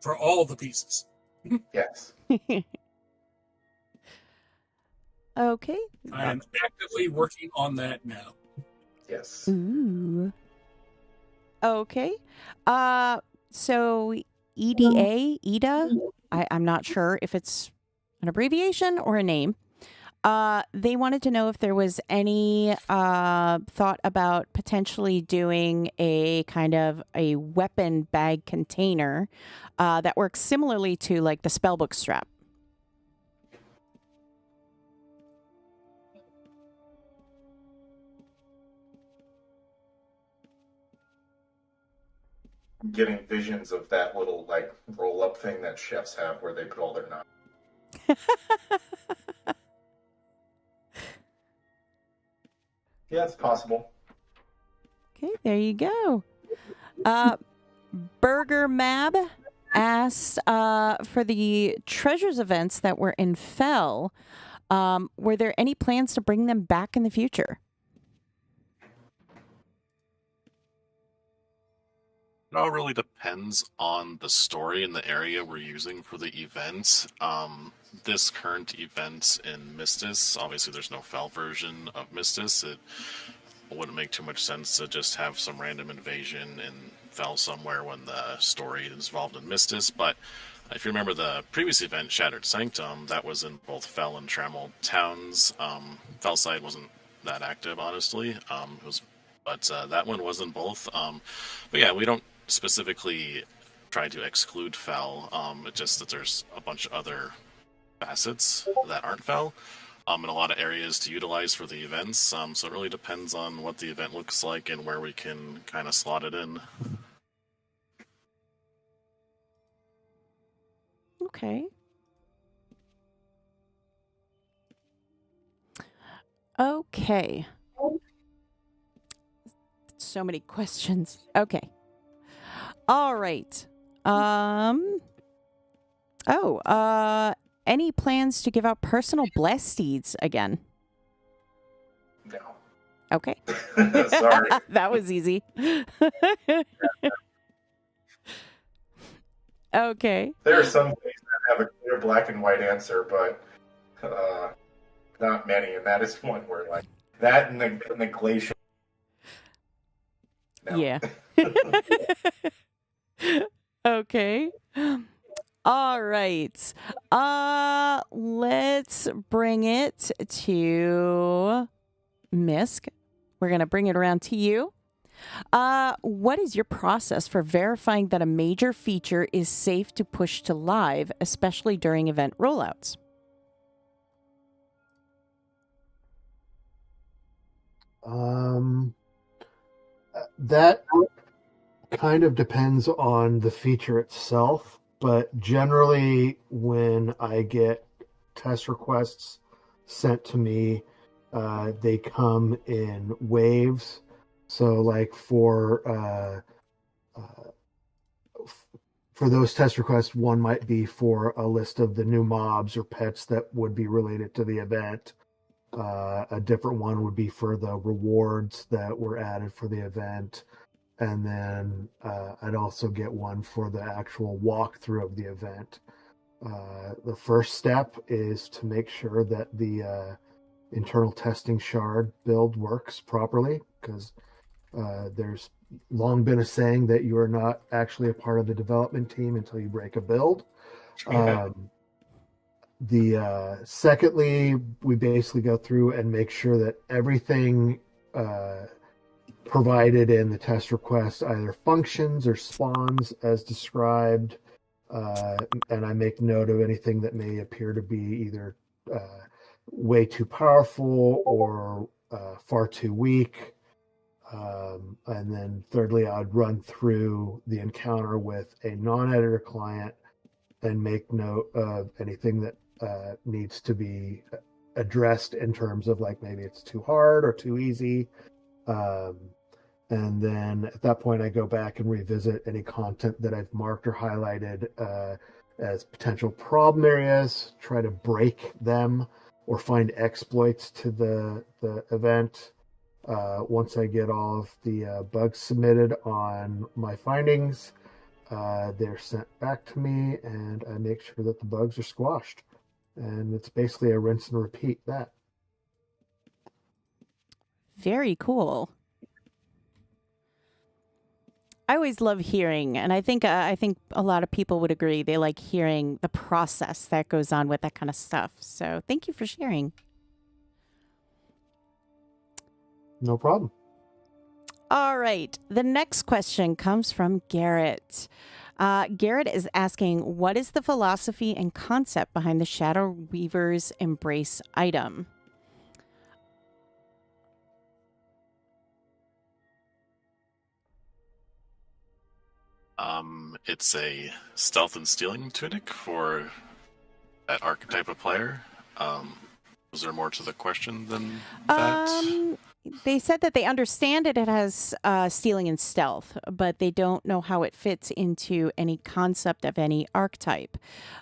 For all the pieces. Yes. Okay. I am actively working on that now. Yes. Ooh. Okay. So EDA, I'm not sure if it's an abbreviation or a name. They wanted to know if there was any thought about potentially doing a kind of a weapon bag container that works similarly to like the spellbook strap. I'm getting visions of that little like roll up thing that chefs have where they put all their knives. Yeah, it's possible. Okay, there you go. Burger Mab asked for the treasures events that were in Fell. Were there any plans to bring them back in the future? It all really depends on the story and the area we're using for the event. This current event in Mistis, obviously there's no Fel version of Mistis. It wouldn't make too much sense to just have some random invasion in Fel somewhere when the story is involved in Mistis. But if you remember the previous event, Shattered Sanctum, that was in both Fel and Trammel towns. Fel side wasn't that active, honestly. But that one was in both. But yeah, we don't specifically try to exclude Fel. It's just that there's a bunch of other facets that aren't Fel. In a lot of areas to utilize for the events. So it really depends on what the event looks like and where we can kind of slot it in. Okay. Okay. So many questions. Okay. All right. Any plans to give out personal blesties again? No. Okay. Sorry. That was easy. Okay. There are some things that have a clear black and white answer, but not many, and that is one where like that and the glacial. No. Yeah. Okay. All right. Let's bring it to Misk. We're going to bring it around to you. What is your process for verifying that a major feature is safe to push to live, especially during event rollouts? That kind of depends on the feature itself, but generally when I get test requests sent to me, they come in waves. So like for those test requests, one might be for a list of the new mobs or pets that would be related to the event. A different one would be for the rewards that were added for the event. And then I'd also get one for the actual walkthrough of the event. The first step is to make sure that the internal testing shard build works properly, because there's long been a saying that you are not actually a part of the development team until you break a build. Secondly, we basically go through and make sure that everything provided in the test request either functions or spawns as described, and I make note of anything that may appear to be either way too powerful or far too weak. And then thirdly, I'd run through the encounter with a non-editor client and make note of anything that needs to be addressed in terms of like maybe it's too hard or too easy. And then at that point, I go back and revisit any content that I've marked or highlighted as potential problem areas, try to break them or find exploits to the event. Once I get all of the bugs submitted on my findings, they're sent back to me and I make sure that the bugs are squashed. And it's basically a rinse and repeat that. Very cool. I always love hearing, and I think a lot of people would agree. They like hearing the process that goes on with that kind of stuff. So thank you for sharing. No problem. All right. The next question comes from Garrett. Garrett is asking, what is the philosophy and concept behind the Shadow Weaver's Embrace item? It's a stealth and stealing tunic for that archetype of player. Was there more to the question than that? They said that they understand it has stealing and stealth, but they don't know how it fits into any concept of any archetype.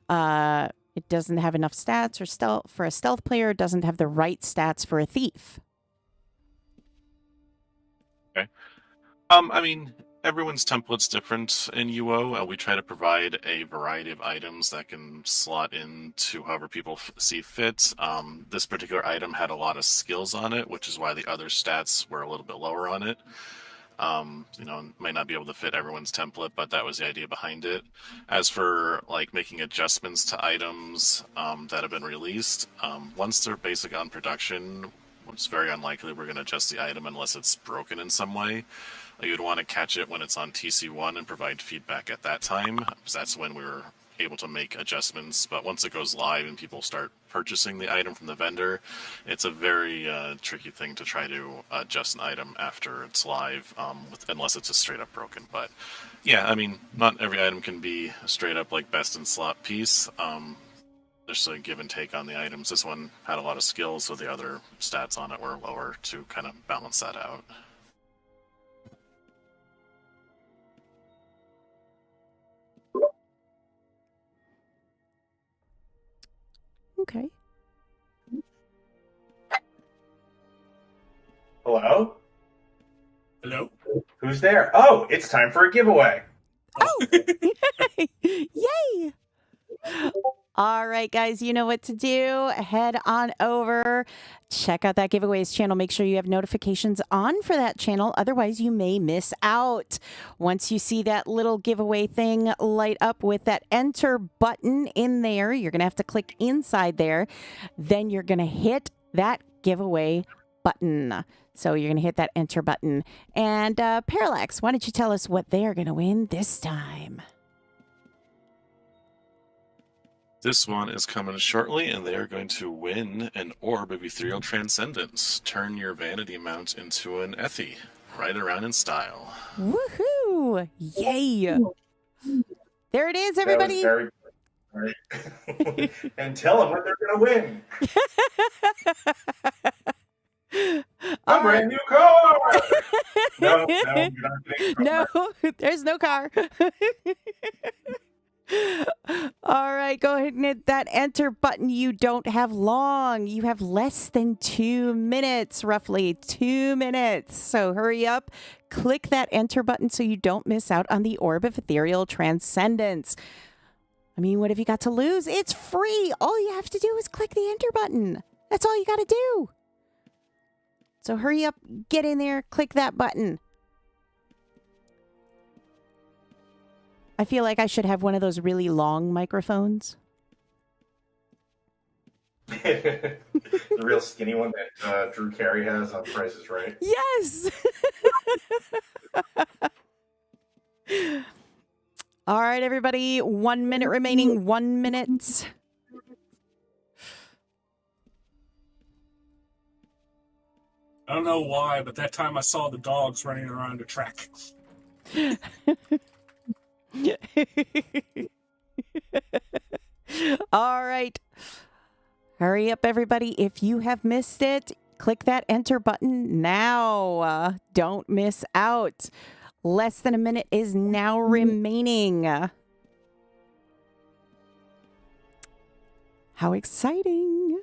It doesn't have enough stats or stealth for a stealth player. It doesn't have the right stats for a thief. Okay. I mean, Everyone's template's different in UO. We try to provide a variety of items that can slot into however people see fit. This particular item had a lot of skills on it, which is why the other stats were a little bit lower on it. Might not be able to fit everyone's template, but that was the idea behind it. As for like making adjustments to items that have been released, once they're basic on production, it's very unlikely we're going to adjust the item unless it's broken in some way. You'd want to catch it when it's on TC1 and provide feedback at that time, because that's when we're able to make adjustments. But once it goes live and people start purchasing the item from the vendor, it's a very tricky thing to try to adjust an item after it's live, unless it's just straight up broken. But yeah, I mean, not every item can be straight up like best in slot piece. There's a give and take on the items. This one had a lot of skills, so the other stats on it were lower to kind of balance that out. Okay. Hello? Hello? Who's there? Oh, it's time for a giveaway. Oh! Yay! All right, guys, you know what to do. Head on over, check out that giveaways channel. Make sure you have notifications on for that channel. Otherwise, you may miss out. Once you see that little giveaway thing light up with that enter button in there, you're going to have to click inside there. Then you're going to hit that giveaway button. So you're going to hit that enter button. And Parallax, why don't you tell us what they are going to win this time? This one is coming shortly, and they are going to win an Orb of Ethereal Transcendence. Turn your vanity mount into an Ethi. Ride around in style. Woohoo! Yay! There it is, everybody. That was very right. And tell them what they're going to win. A brand new car! No, you're not getting a car. No, there's no car. All right, go ahead and hit that enter button. You don't have long. You have less than 2 minutes, roughly 2 minutes. So hurry up, click that enter button so you don't miss out on the Orb of Ethereal Transcendence. I mean, what have you got to lose? It's free. All you have to do is click the enter button. That's all you got to do. So hurry up, get in there, click that button. I feel like I should have one of those really long microphones. The real skinny one that Drew Carey has on Price is Right. Yes! All right, everybody. 1 minute remaining. 1 minute. I don't know why, but that time I saw the dogs running around a track. All right. Hurry up, everybody. If you have missed it, click that enter button now. Don't miss out. Less than a minute is now remaining. How exciting.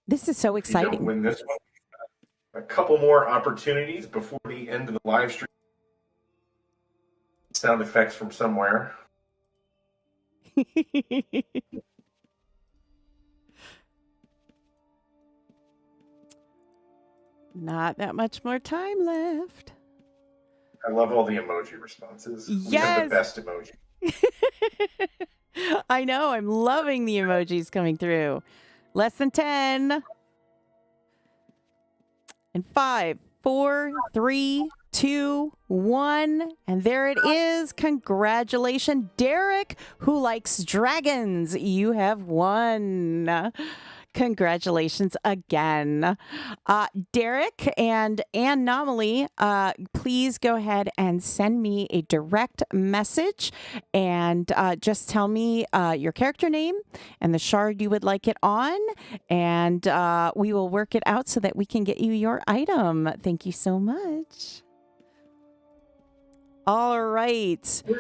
This is so exciting. If you don't win this one, a couple more opportunities before the end of the live stream. Sound effects from somewhere. Not that much more time left. I love all the emoji responses. Yes. We have the best emoji. I know. I'm loving the emojis coming through. Less than 10. And 5, 4, 3, 2, 1. And there it is. Congratulations, Derek, who likes dragons. You have won. Congratulations again. Derek and Anomaly, please go ahead and send me a direct message and just tell me your character name and the shard you would like it on, and we will work it out so that we can get you your item. Thank you so much. All right. I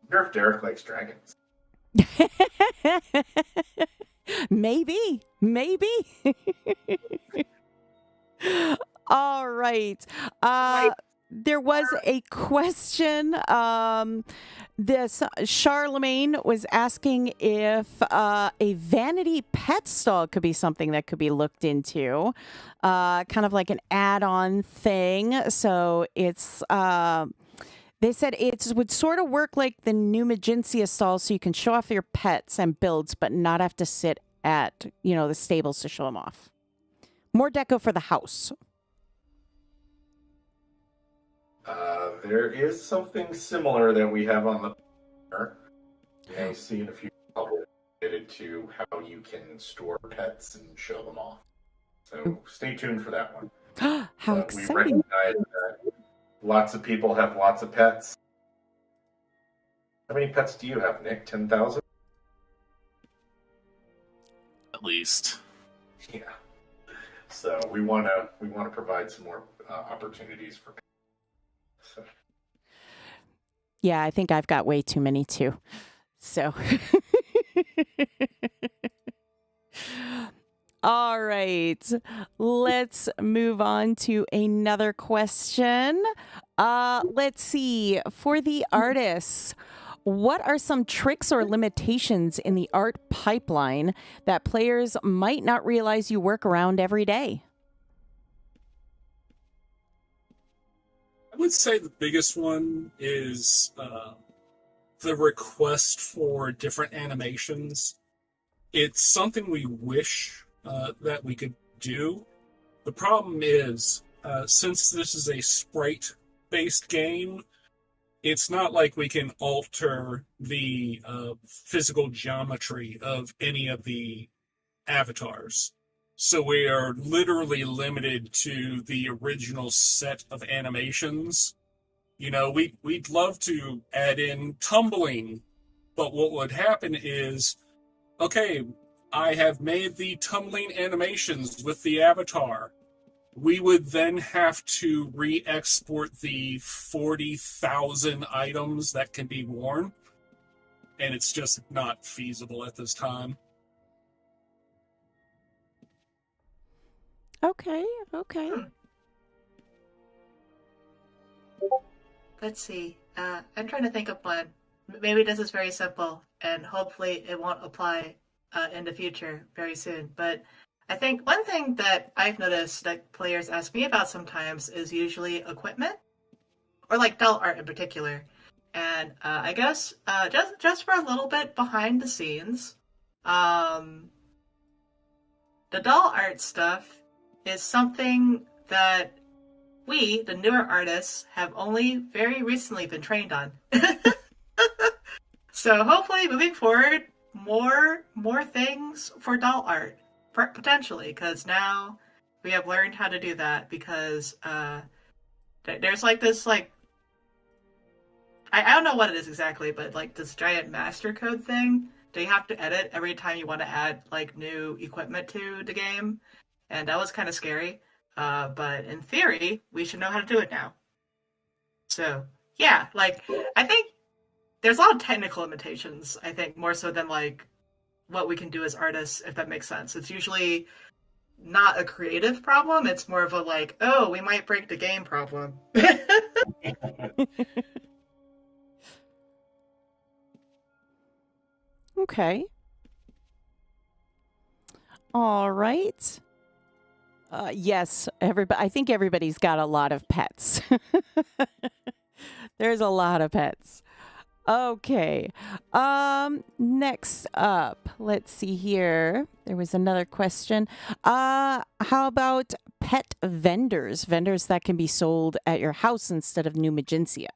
wonder if Derek likes dragons. Maybe. All right. There was a question. This Charlemagne was asking if a vanity pet stall could be something that could be looked into, kind of like an add-on thing. So it's they said it would sort of work like the new Magencia stall, so you can show off your pets and builds, but not have to sit at the stables to show them off. More deco for the house. There is something similar that we have on the you may see in a few public related to how you can store pets and show them off. So stay tuned for that one. How We exciting. recognize that lots of people have lots of pets. How many pets do you have, Nick? 10,000? At least. Yeah. So we want to provide some more opportunities for pets. So. Yeah, I think I've got way too many too. So. All right. Let's move on to another question. Let's see. For the artists, what are some tricks or limitations in the art pipeline that players might not realize you work around every day? I would say the biggest one is the request for different animations. It's something we wish that we could do. The problem is, since this is a sprite-based game, it's not like we can alter the physical geometry of any of the avatars. So we are literally limited to the original set of animations. We'd love to add in tumbling, but what would happen is, okay, I have made the tumbling animations with the avatar. We would then have to re-export the 40,000 items that can be worn, and it's just not feasible at this time. Okay. Let's see. I'm trying to think of one. Maybe this is very simple, and hopefully it won't apply in the future very soon. But I think one thing that I've noticed that players ask me about sometimes is usually equipment, or like doll art in particular. And I guess just for a little bit behind the scenes, the doll art stuff is something that we, the newer artists, have only very recently been trained on. So hopefully moving forward, more things for doll art, potentially, because now we have learned how to do that, because there's like this, like, I don't know what it is exactly, but like this giant master code thing that you have to edit every time you want to add like new equipment to the game. And that was kind of scary. But in theory, we should know how to do it now. So, yeah, like, I think there's a lot of technical limitations, I think, more so than, like, what we can do as artists, if that makes sense. It's usually not a creative problem. It's more of a, like, oh, we might break the game problem. Okay. All right. Yes, I think everybody's got a lot of pets. There's a lot of pets. Okay. Next up, let's see here. There was another question. How about pet vendors? Vendors that can be sold at your house instead of New Magencia.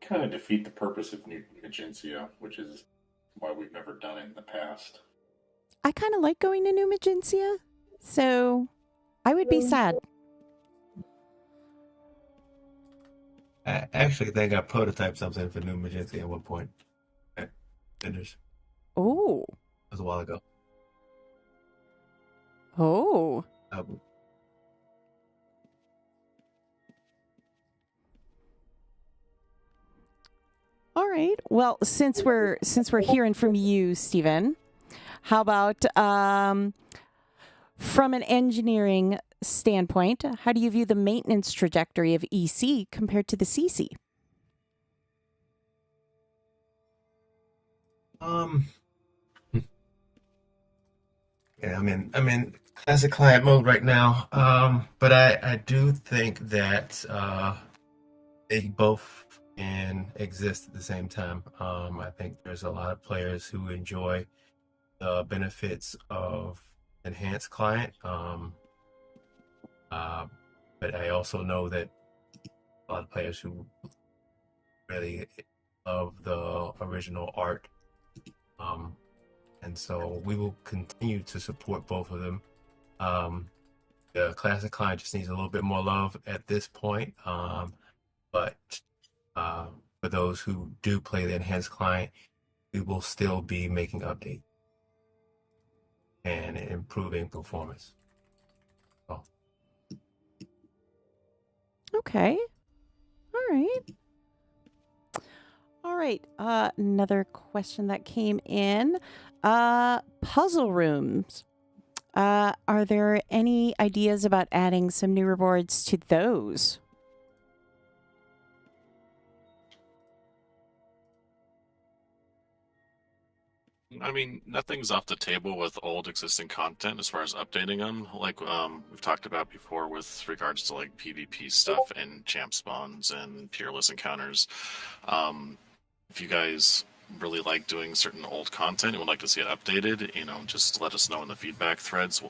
Kind of defeat the purpose of New Magencia, which is why we've never done it in the past. I kind of like going to New Magencia, so I would be sad. I actually think I prototyped something for New Magencia at one point. Vendors. Oh. That was a while ago. Oh. All right. Well, since we're hearing from you, Stephen, how about from an engineering standpoint, how do you view the maintenance trajectory of EC compared to the CC? Yeah, I'm in classic client mode right now. But I do think that they both can exist at the same time. I think there's a lot of players who enjoy the benefits of enhanced client. But I also know that a lot of players who really love the original art. And so we will continue to support both of them. The classic client just needs a little bit more love at this point. But for those who do play the enhanced client, we will still be making updates and improving performance. So. Okay. All right. Another question that came in. Puzzle rooms. Are there any ideas about adding some new rewards to those? I mean, nothing's off the table with old existing content as far as updating them. Like we've talked about before with regards to like PvP stuff and champ spawns and peerless encounters. If you guys really like doing certain old content and would like to see it updated, just let us know in the feedback threads.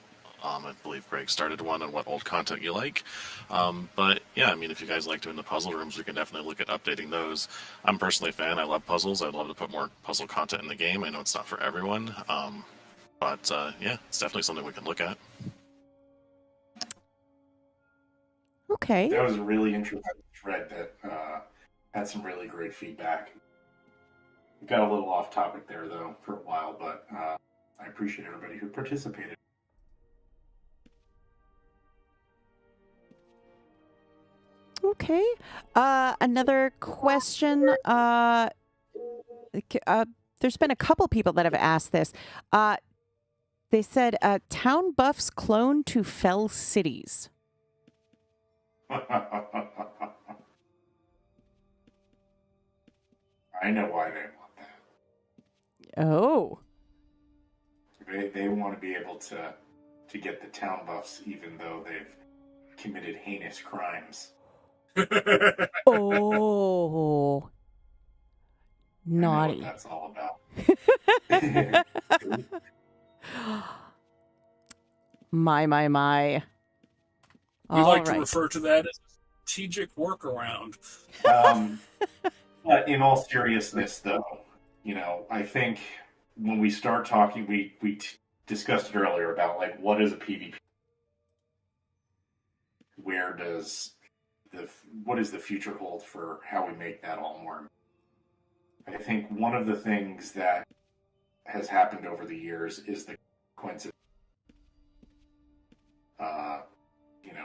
I believe Greg started one on what old content you like. But yeah, I mean, if you guys like doing the puzzle rooms, we can definitely look at updating those. I'm personally a fan. I love puzzles. I'd love to put more puzzle content in the game. I know it's not for everyone. But yeah, it's definitely something we can look at. Okay. That was a really interesting thread that had some really great feedback. We got a little off topic there, though, for a while, but I appreciate everybody who participated. Okay. Another question. There's been a couple people that have asked this. They said, town buffs clone to fell cities. I know why they want that. Oh. They want to be able to get the town buffs even though they've committed heinous crimes. Oh. Naughty. I know what that's all about. My. We like to refer to that as a strategic workaround. But in all seriousness, though, I think when we start talking, we discussed it earlier about like what is a PvP? What does the future hold for how we make that all more? I think one of the things that has happened over the years is the consequences,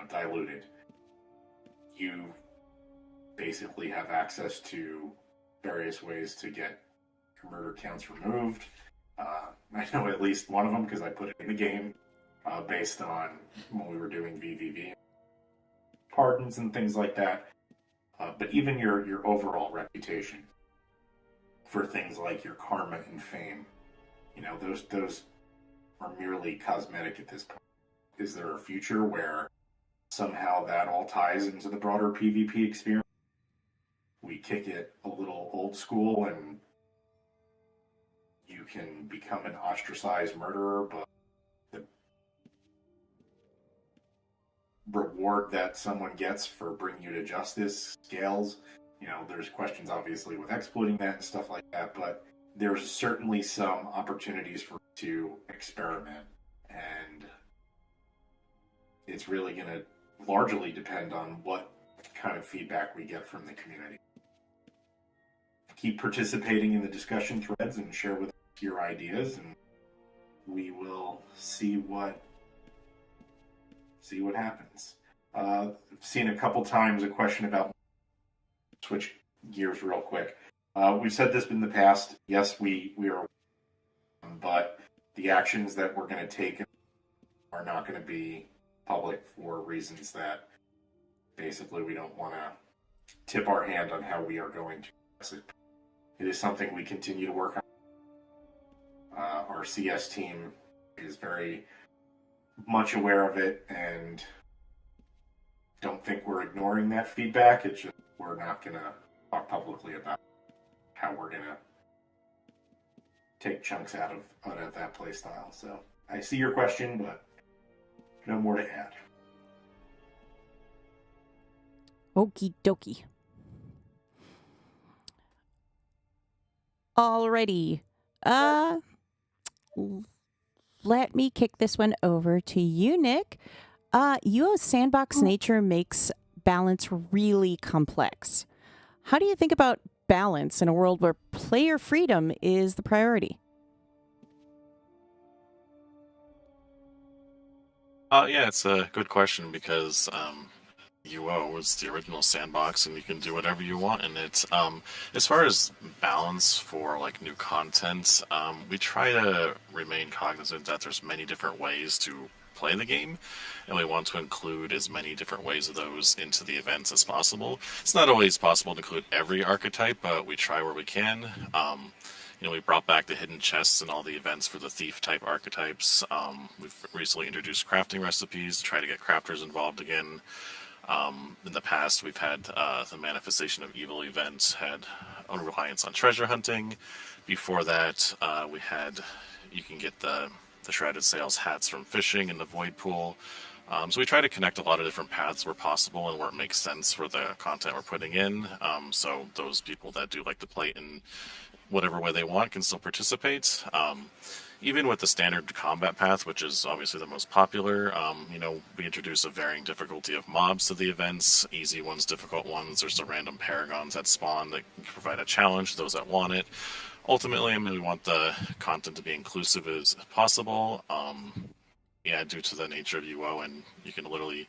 diluted. You basically have access to various ways to get your murder counts removed. I know at least one of them because I put it in the game based on when we were doing VVV pardons and things like that. But even your overall reputation for things like your karma and fame, those are merely cosmetic at this point. Is there a future where somehow that all ties into the broader PvP experience? We kick it a little old school and you can become an ostracized murderer, but the reward that someone gets for bringing you to justice scales. There's questions obviously with exploiting that and stuff like that, but there's certainly some opportunities for to experiment, and it's really going to largely depend on what kind of feedback we get from the community. Keep participating in the discussion threads and share with us your ideas, and we will see what happens. I've seen a couple times a question about, switch gears real quick. We've said this in the past. Yes, we are, but the actions that we're going to take are not going to be public for reasons that basically we don't want to tip our hand on how we are going to address it. It is something we continue to work on. Our CS team is very much aware of it and don't think we're ignoring that feedback. It's just we're not going to talk publicly about how we're going to take chunks out of that play style. So I see your question, but no more to add. Okie dokie. Alrighty. Let me kick this one over to you, Nick. UO's sandbox nature makes balance really complex. How do you think about balance in a world where player freedom is the priority? Yeah, it's a good question because UO was the original sandbox, and you can do whatever you want in it. As far as balance for like new content, we try to remain cognizant that there's many different ways to play the game, and we want to include as many different ways of those into the events as possible. It's not always possible to include every archetype, but we try where we can. We brought back the hidden chests and all the events for the thief type archetypes. We've recently introduced crafting recipes to try to get crafters involved again. In the past, we've had the Manifestation of Evil events, had a reliance on treasure hunting. Before that, you can get the Shredded Sails hats from fishing in the Void Pool. So we try to connect a lot of different paths where possible and where it makes sense for the content we're putting in. So those people that do like to play in whatever way they want can still participate. Even with the standard combat path, which is obviously the most popular, we introduce a varying difficulty of mobs to the events, easy ones, difficult ones. There's the random paragons that spawn that can provide a challenge to those that want it. Ultimately, we want the content to be inclusive as possible. Due to the nature of UO, and you can literally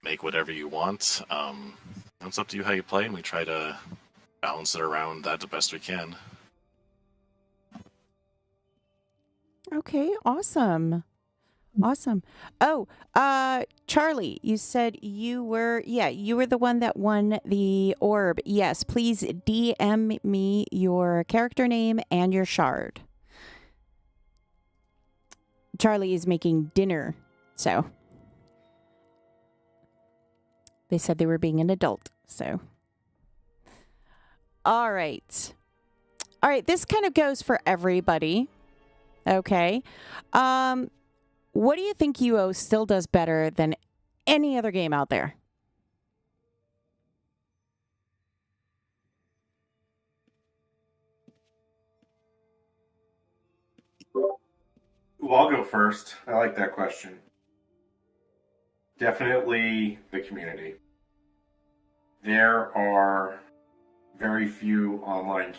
make whatever you want. It's up to you how you play, and we try to balance it around that the best we can. Okay, awesome. Awesome. Oh, Charlie, you said you were the one that won the orb. Yes, please DM me your character name and your shard. Charlie is making dinner, so they said they were being an adult, so. All right. This kind of goes for everybody. Okay. What do you think UO still does better than any other game out there? Well, I'll go first. I like that question. Definitely the community. There are very few online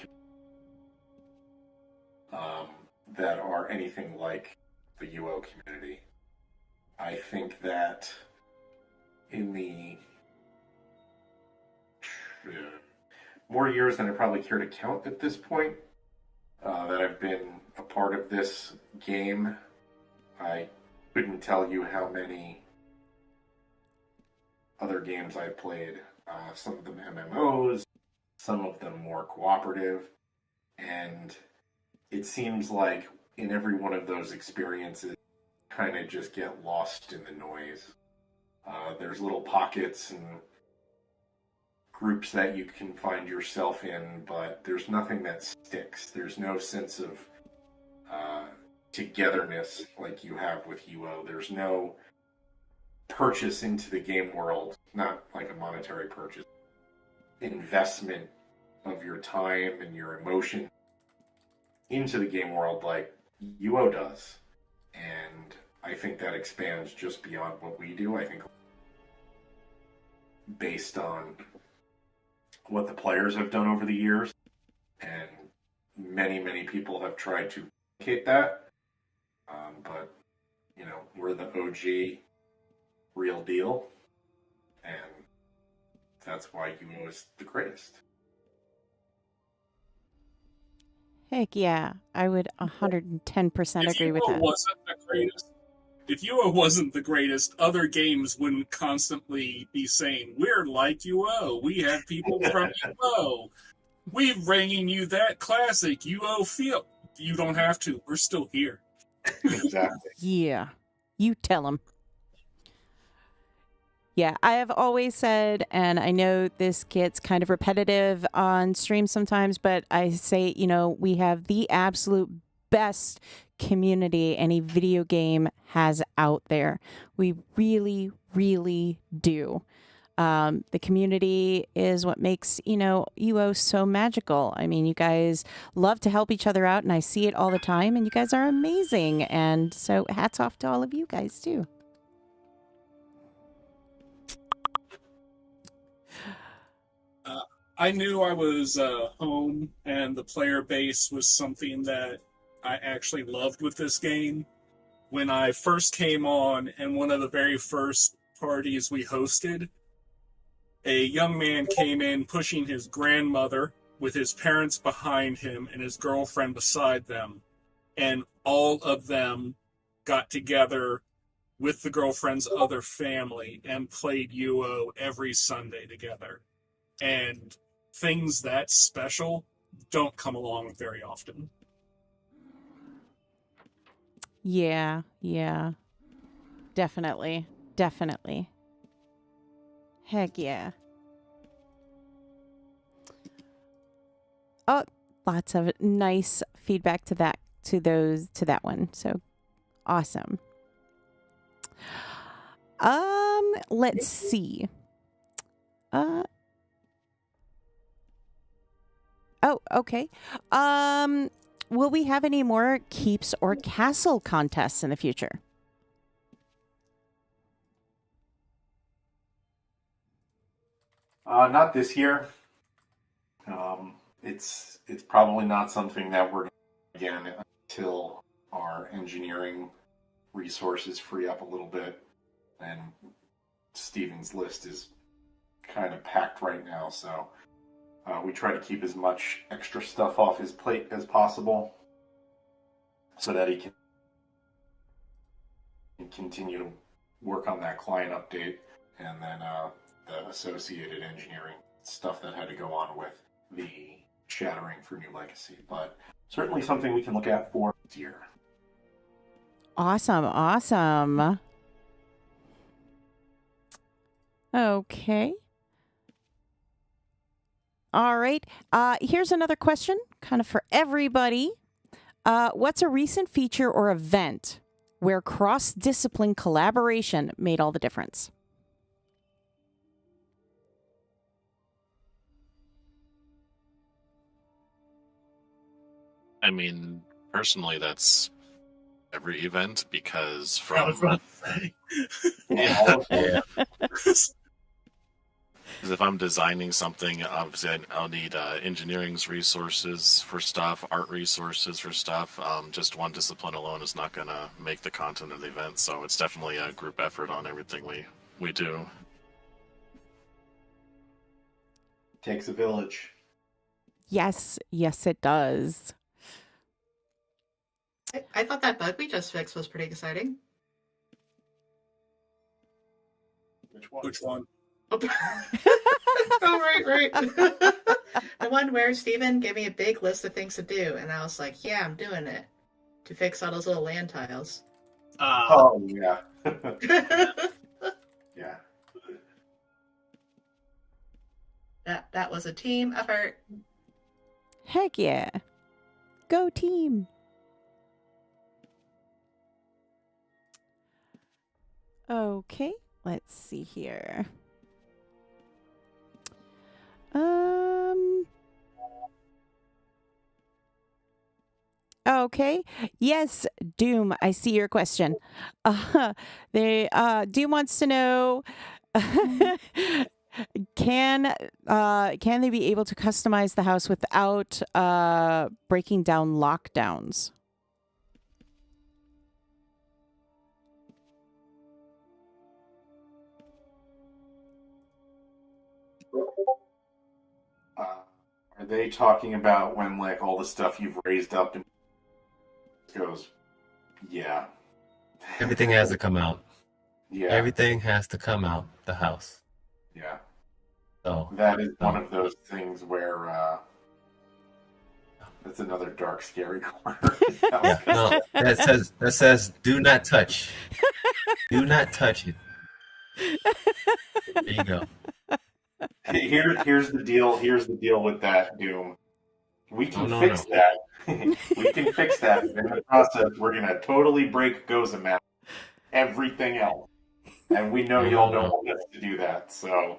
that are anything like the UO community. I think that in the more years than I probably care to count at this point, that I've been a part of this game, I couldn't tell you how many other games I've played. Some of them MMOs, some of them more cooperative, and it seems like in every one of those experiences, kind of just get lost in the noise. There's little pockets and groups that you can find yourself in, but there's nothing that sticks. There's no sense of togetherness like you have with UO. There's no purchase into the game world, not like a monetary purchase, investment of your time and your emotion into the game world like UO does. And I think that expands just beyond what we do. I think based on what the players have done over the years, and many people have tried to replicate that. But, we're the OG real deal, and that's why UO is the greatest. Heck yeah. I would 110% agree with that. If UO wasn't the greatest, other games wouldn't constantly be saying, "We're like UO. We have people from UO. We're bringing you that classic UO feel." You don't have to. We're still here. Exactly. Yeah. You tell them. Yeah, I have always said, and I know this gets kind of repetitive on stream sometimes, but I say, we have the absolute best community any video game has out there. We really, really do. The community is what makes, UO so magical. I mean, you guys love to help each other out, and I see it all the time, and you guys are amazing. And so hats off to all of you guys, too. I knew I was home, and the player base was something that I actually loved with this game. When I first came on, and one of the very first parties we hosted, a young man came in pushing his grandmother with his parents behind him and his girlfriend beside them. And all of them got together with the girlfriend's other family and played UO every Sunday together. And things that special don't come along very often. Yeah. Definitely. Heck yeah. Oh, lots of nice feedback to that one. So awesome. Let's see. Oh, okay. Will we have any more keeps or castle contests in the future? Not this year. It's probably not something that we're again until our engineering resources free up a little bit, and Steven's list is kind of packed right now, so we try to keep as much extra stuff off his plate as possible so that he can continue to work on that client update and then the associated engineering stuff that had to go on with the shattering for New Legacy. But certainly something we can look at for this year. Awesome. Okay. All right. Here's another question, kind of for everybody. What's a recent feature or event where cross-discipline collaboration made all the difference? I mean, personally, that's every event because from Yeah. because if I'm designing something, obviously I'll need engineering's resources for stuff, art resources for stuff. Just one discipline alone is not going to make the content of the event, so it's definitely a group effort on everything we do. Takes a village. Yes, it does. I thought that bug we just fixed was pretty exciting. Which one? Oh, right. The one where Steven gave me a big list of things to do, and I was like, yeah, I'm doing it. To fix all those little land tiles. Oh, yeah. Yeah. That was a team effort. Heck yeah. Go team. Okay, let's see here. Okay. Yes, Doom, I see your question. Doom wants to know can they be able to customize the house without breaking down lockdowns? Are they talking about when like all the stuff you've raised up and goes, yeah. Everything has to come out. Yeah. Everything has to come out the house. Yeah. So That is one of those things where that's another dark, scary corner. yeah, no, that says do not touch. Do not touch it. There you go. Here's the deal. Here's the deal with that, Doom. We can fix that. We can fix that. In the process, we're gonna totally break Gozamap, everything else, and we know y'all don't want us to do that. So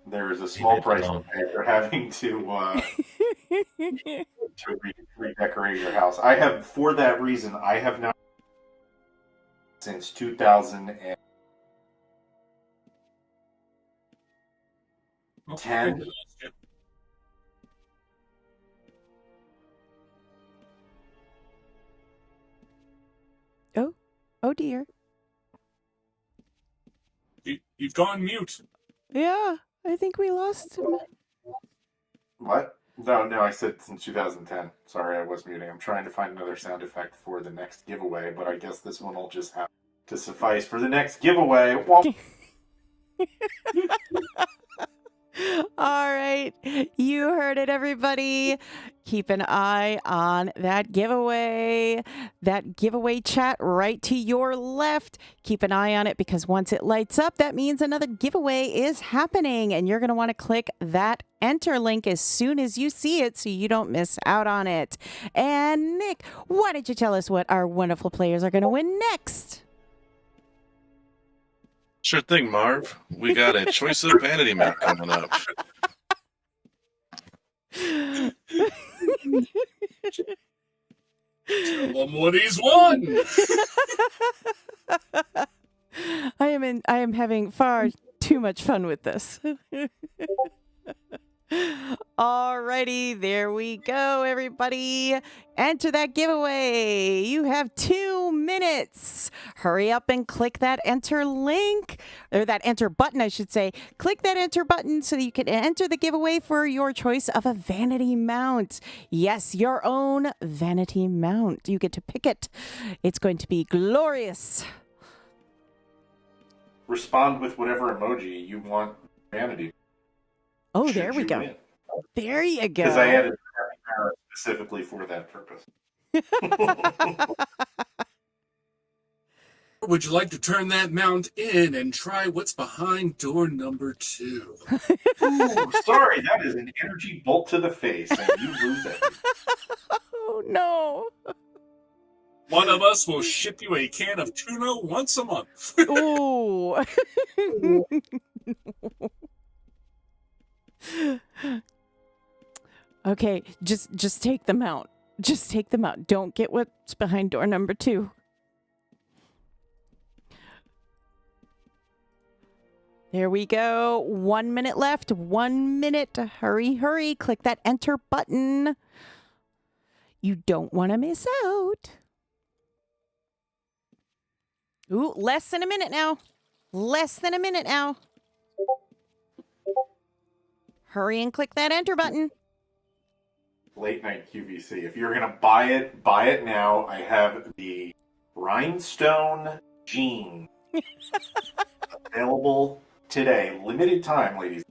there's a small price to pay for having to redecorate your house. I have, for that reason, I have not since 2010. Oh dear. You've gone mute. Yeah, I think we lost him. What? No, I said since 2010. Sorry, I was muting. I'm trying to find another sound effect for the next giveaway, but I guess this one will just have to suffice for the next giveaway. All right. You heard it, everybody. Keep an eye on that giveaway chat right to your left. Keep an eye on it because once it lights up, that means another giveaway is happening. And you're going to want to click that enter link as soon as you see it so you don't miss out on it. And Nick, why don't you tell us what our wonderful players are going to win next? Sure thing, Marv. We got a choice of vanity map coming up. Tell them what he's won. I am having far too much fun with this. Alrighty, there we go, everybody. Enter that giveaway. You have 2 minutes. Hurry up and click that enter link, or that enter button, I should say. Click that enter button so that you can enter the giveaway for your choice of a vanity mount. Yes, your own vanity mount. You get to pick it. It's going to be glorious. Respond with whatever emoji you want vanity. Oh, there we go. There you go. Because I added Arrow specifically for that purpose. Would you like to turn that mount in and try what's behind door number 2? Ooh, sorry, that is an energy bolt to the face, and you lose it. Oh, no. One of us will ship you a can of tuna once a month. Ooh. Okay, just take them out. Just take them out. Don't get what's behind door number 2. There we go. 1 minute left. 1 minute. Hurry, hurry. Click that enter button. You don't want to miss out. Ooh, less than a minute now. Less than a minute now. Hurry and click that enter button. Late night QVC. If you're going to buy it now. I have the rhinestone jean available today. Limited time, ladies.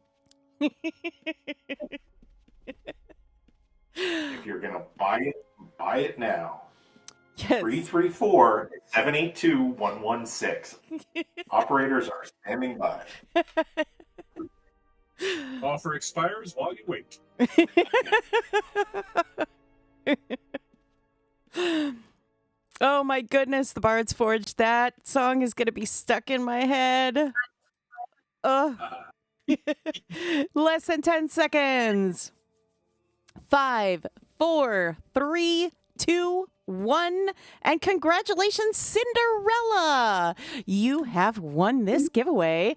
If you're going to buy it now. Yes. 334-782-116. Operators are standing by. Offer expires while you wait. Oh my goodness, the Bard's Forge. That song is going to be stuck in my head. Less than 10 seconds. 5, 4, 3, 2, won. And congratulations, Cinderella. You have won this giveaway.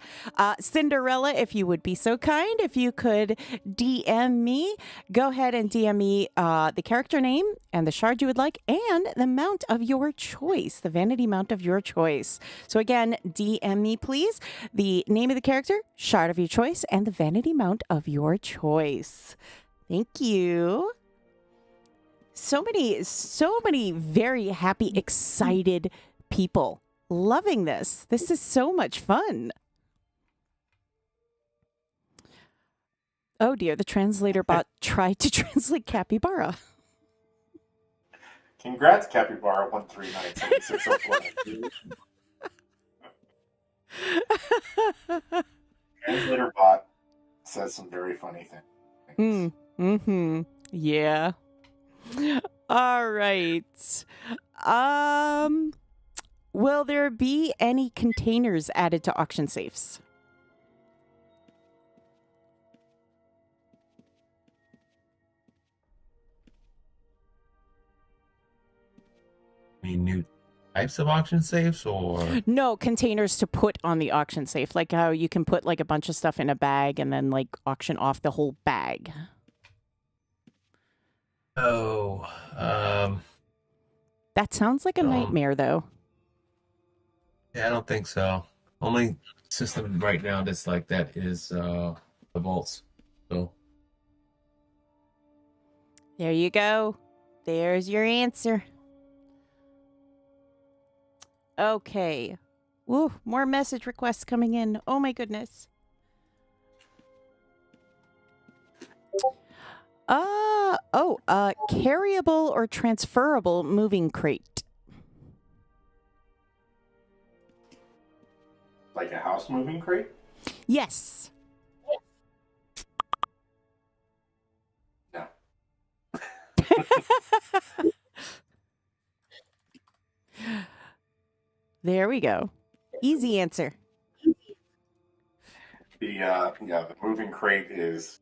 Cinderella, if you would be so kind, if you could DM me, go ahead and DM me the character name and the shard you would like and the mount of your choice, the vanity mount of your choice. So again, DM me, please, the name of the character, shard of your choice, and the vanity mount of your choice. Thank you. So many very happy, excited people loving this. This is so much fun. Oh dear, the translator bot tried to translate capybara. Congrats, Capybara 1397604. Translator bot says some very funny things. Yeah. All right. Will there be any containers added to auction safes? New types of auction safes, or No, containers to put on the auction safe, like how you can put like a bunch of stuff in a bag and then like auction off the whole bag. That sounds like a nightmare, though. Yeah, I don't think so. Only system right now that's like that is the vaults. So There you go. There's your answer. Okay. Ooh, more message requests coming in. Oh my goodness. Carryable or transferable moving crate. Like a house moving crate? Yes. No. There we go. Easy answer. The moving crate is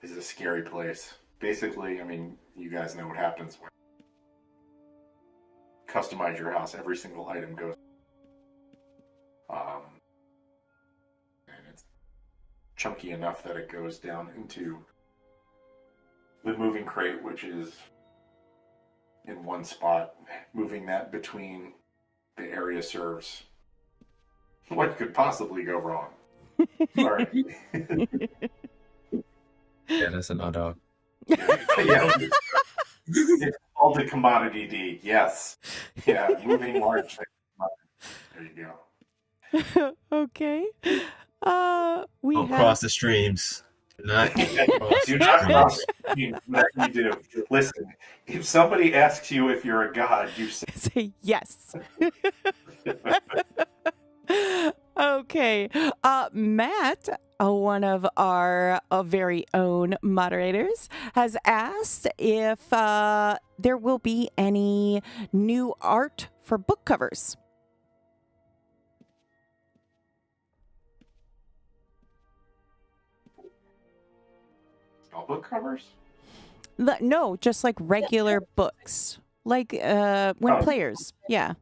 a scary place. Basically, I mean, you guys know what happens when you customize your house. Every single item goes, and it's chunky enough that it goes down into the moving crate, which is in one spot. Moving that between the area serves. What could possibly go wrong? Sorry. yeah, that's an odd dog. Yeah. It's called a commodity deed. Yes. Yeah, moving large things. There you go. Okay. We Don't have... cross the streams. Do not cross Do the not streams. cross. You do. Listen, if somebody asks you if you're a god, you say Say yes. Okay. Matt, one of our very own moderators, has asked if there will be any new art for book covers. all book covers. No, just like regular books. Like when players. Yeah.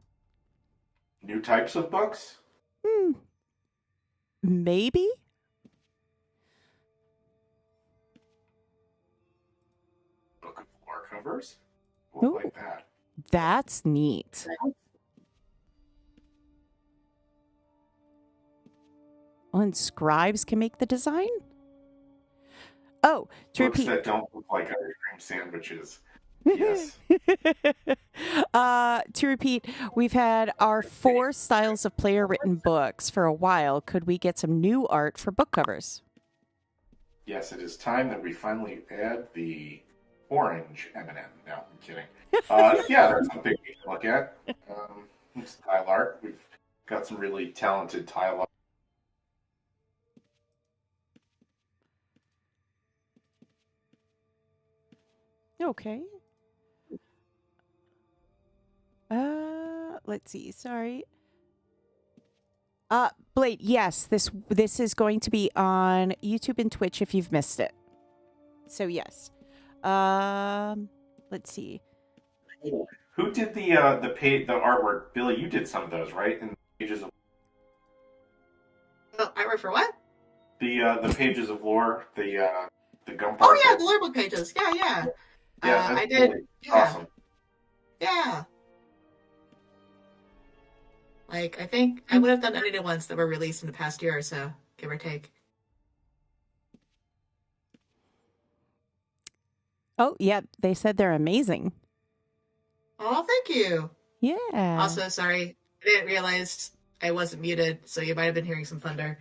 New types of books. Maybe. Book of lore covers. Ooh. Like that. That's neat. Oh, and scribes can make the design? Oh, to Books repeat. that don't look like ice cream sandwiches. Yes. To repeat, we've had our 4 styles of player-written books for a while. Could we get some new art for book covers? Yes, it is time that we finally add the orange M&M. No, I'm kidding. Yeah, that's something we can look at. It's tile art. We've got some really talented tile art. Okay. Let's see. Sorry. Blade, yes, this is going to be on YouTube and Twitch if you've missed it. So yes. Let's see. Who did the artwork? Billy, you did some of those, right? In the pages of Oh, I work for what? the pages of lore, the gump Oh art. yeah, the Lurebook pages. Yeah, yeah. Yeah, that's I did. really Yeah, awesome. yeah. Like I think I would have done any of the ones that were released in the past year or so, give or take. Oh, yeah, they said they're amazing. Oh, thank you. Yeah. Also, sorry, I didn't realize I wasn't muted, so you might have been hearing some thunder.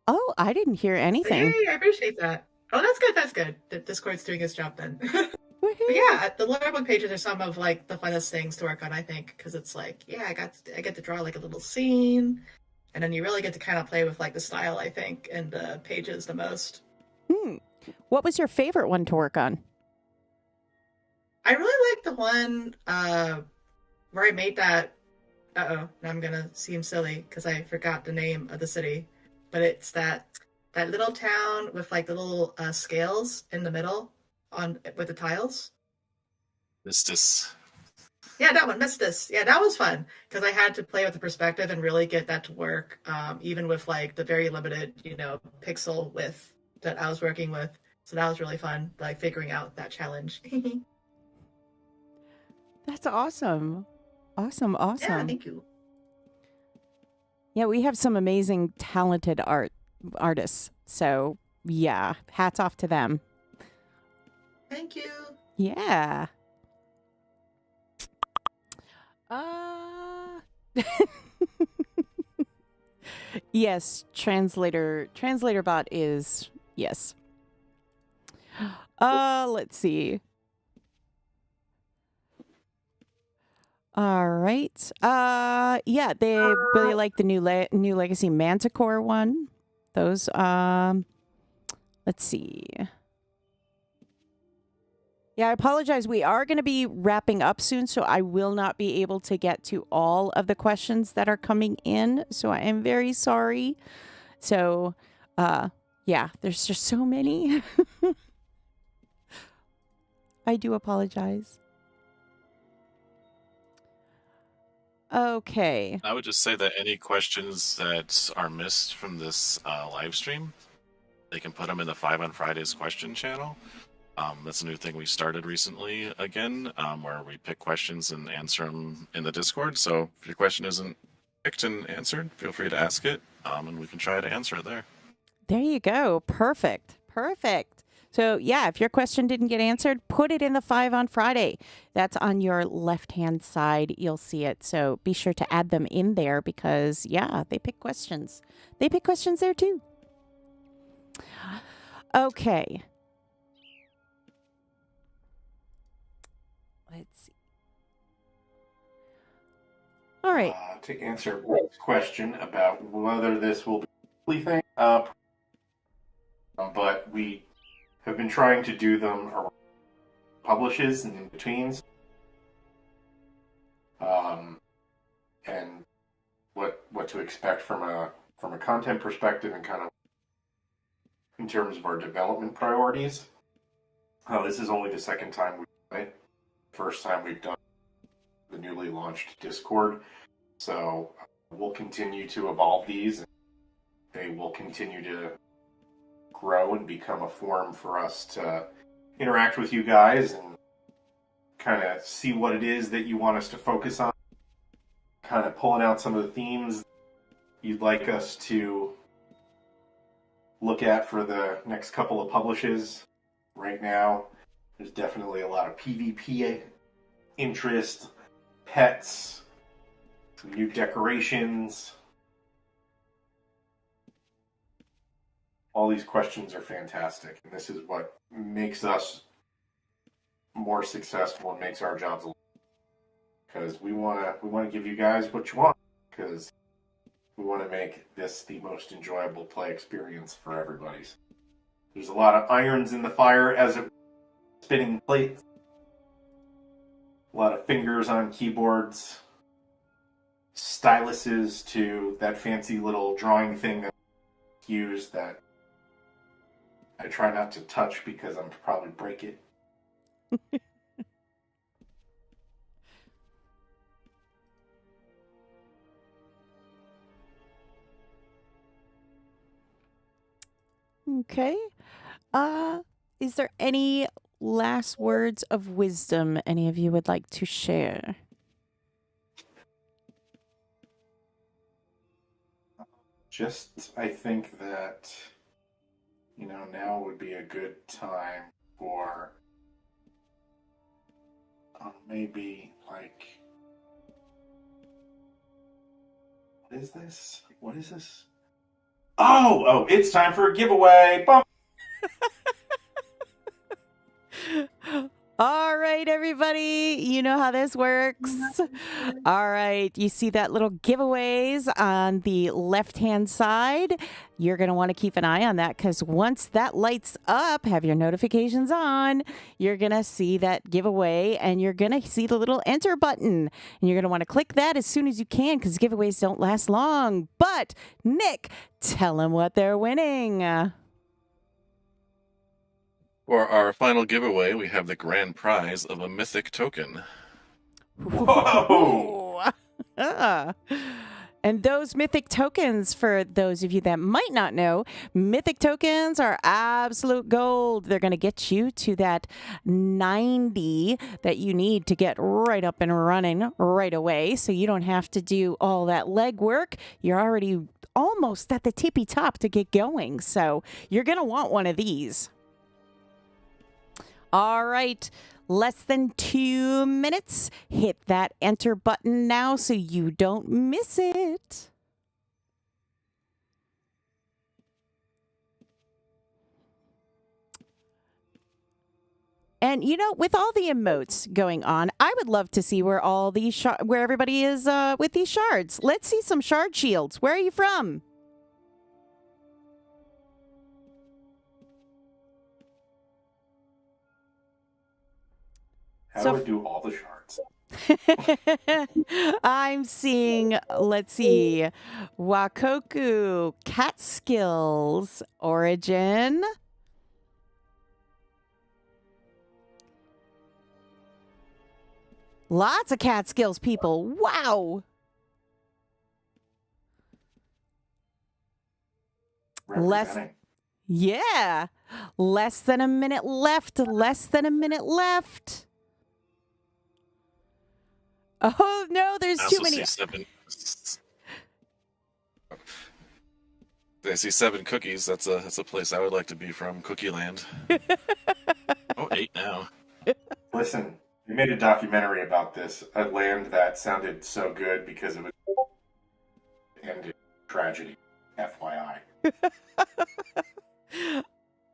Oh, I didn't hear anything. Yay, I appreciate that. Oh, that's good. That's good. The Discord's doing its job then. But Woohoo. yeah, the Lurebook pages are some of like the funnest things to work on, I think, because it's like, yeah, I get to draw like a little scene, and then you really get to kind of play with like the style, I think, and the pages the most. What was your favorite one to work on? I really like the one where I made that. Now I'm gonna seem silly because I forgot the name of the city, but it's that little town with like the little scales in the middle on with the tiles. Mistis. Yeah, that one, Mistis. Yeah, that was fun because I had to play with the perspective and really get that to work, even with like the very limited, pixel width that I was working with. So that was really fun, like figuring out that challenge. That's awesome. Awesome. Yeah, thank you. Yeah, we have some amazing, talented artists. So, yeah, hats off to them. Thank you. Yeah. Yes, translator bot is yes. Let's see. All right. Yeah, they really like the new Legacy Manticore one. Those let's see. Yeah, I apologize. We are going to be wrapping up soon, so I will not be able to get to all of the questions that are coming in. So I am very sorry. So, yeah, there's just so many. I do apologize. Okay. I would just say that any questions that are missed from this live stream, they can put them in the 5 on Fridays question channel. That's a new thing we started recently again, where we pick questions and answer them in the Discord. So if your question isn't picked and answered, feel free to ask it, and we can try to answer it there. There you go. Perfect. Perfect. So, yeah, if your question didn't get answered, put it in the 5 on Friday. That's on your left-hand side. You'll see it. So be sure to add them in there because, yeah, they pick questions. They pick questions there, too. Okay. Let's see. All right. To answer Rick's question about whether this will be a weekly thing, but we have been trying to do them around publishes and in betweens, and what to expect from a content perspective and kind of in terms of our development priorities. This is only the second time we've done it. First time we've done the newly launched Discord. So we'll continue to evolve these. And they will continue to grow and become a forum for us to interact with you guys and kind of see what it is that you want us to focus on. Kind of pulling out some of the themes you'd like us to look at for the next couple of publishes. Right now, there's definitely a lot of PvP interest, pets, some new decorations. All these questions are fantastic, and this is what makes us more successful and makes our jobs a lot. Because we want to give you guys what you want, because we want to make this the most enjoyable play experience for everybody. There's a lot of irons in the fire as it spinning plates, a lot of fingers on keyboards, styluses to that fancy little drawing thing that I use that I try not to touch because I'm probably break it. Okay. Is there any last words of wisdom any of you would like to share? Just, I think that, now would be a good time for maybe, like, what is this? Oh, it's time for a giveaway. Bum. All right, everybody. You know how this works. All right. You see that little giveaways on the left-hand side. You're going to want to keep an eye on that because once that lights up, have your notifications on, you're going to see that giveaway and you're going to see the little enter button. And you're going to want to click that as soon as you can because giveaways don't last long. But, Nick, tell them what they're winning. For our final giveaway, we have the grand prize of a mythic token. Whoa! And those mythic tokens, for those of you that might not know, mythic tokens are absolute gold. They're going to get you to that 90 that you need to get right up and running right away. So you don't have to do all that legwork. You're already almost at the tippy top to get going. So you're going to want one of these. All right, less than 2 minutes. Hit that enter button now so you don't miss it. And with all the emotes going on, I would love to see where all these where everybody is with these shards. Let's see some shard shields. Where are you from? How do I do all the shards? I'm seeing, let's see, Wakoku, Catskills, Origin. Lots of Catskills people. Wow. Yeah. Less than a minute left. Oh, no, there's too many. I see 7 cookies. That's a place I would like to be from, Cookie Land. 8 now. Listen, we made a documentary about this, a land that sounded so good because it was ended tragedy, FYI.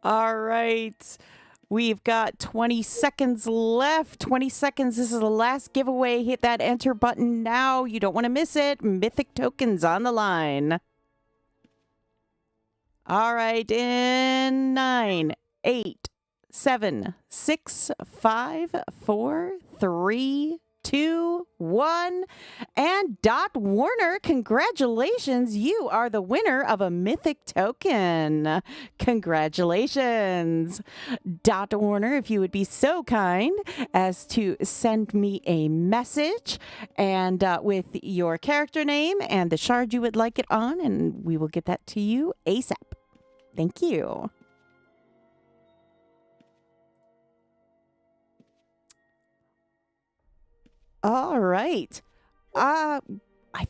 All right. We've got 20 seconds left. 20 seconds. This is the last giveaway. Hit that enter button now. You don't want to miss it. Mythic tokens on the line. All right. In 9, 8, 7, 6, 5, 4, 3, 2, 1. And Dot Warner, congratulations. You are the winner of a mythic token. Congratulations. Dot Warner, if you would be so kind as to send me a message and with your character name and the shard you would like it on, and we will get that to you ASAP. Thank you. All right. I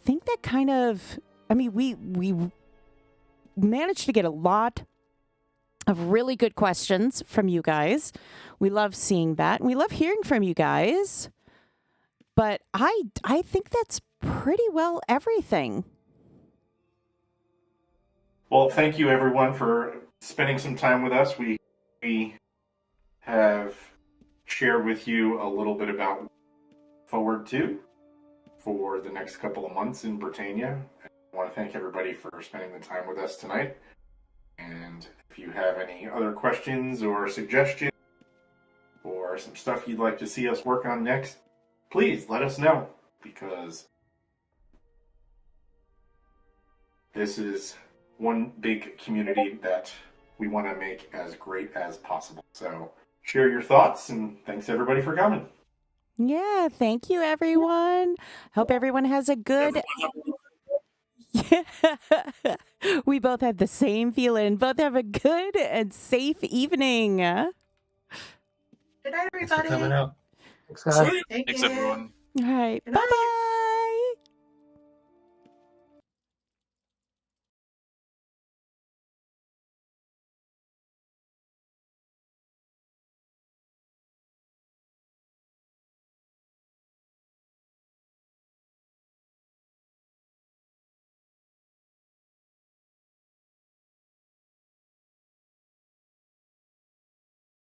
think that kind of, we managed to get a lot of really good questions from you guys. We love seeing that. And we love hearing from you guys. But I think that's pretty well everything. Well, thank you everyone for spending some time with us. We have shared with you a little bit about forward to for the next couple of months in Britannia. I want to thank everybody for spending the time with us tonight. And if you have any other questions or suggestions or some stuff you'd like to see us work on next, please let us know, because this is one big community that we want to make as great as possible. So share your thoughts, and thanks everybody for coming. Yeah, thank you, everyone. Hope everyone has a good... Yeah. We both have the same feeling. Both have a good and safe evening. Good night, Thanks for coming everybody. out. Thanks, guys. Sweet. Thank Thanks, you. everyone. All right. Good Bye night. bye.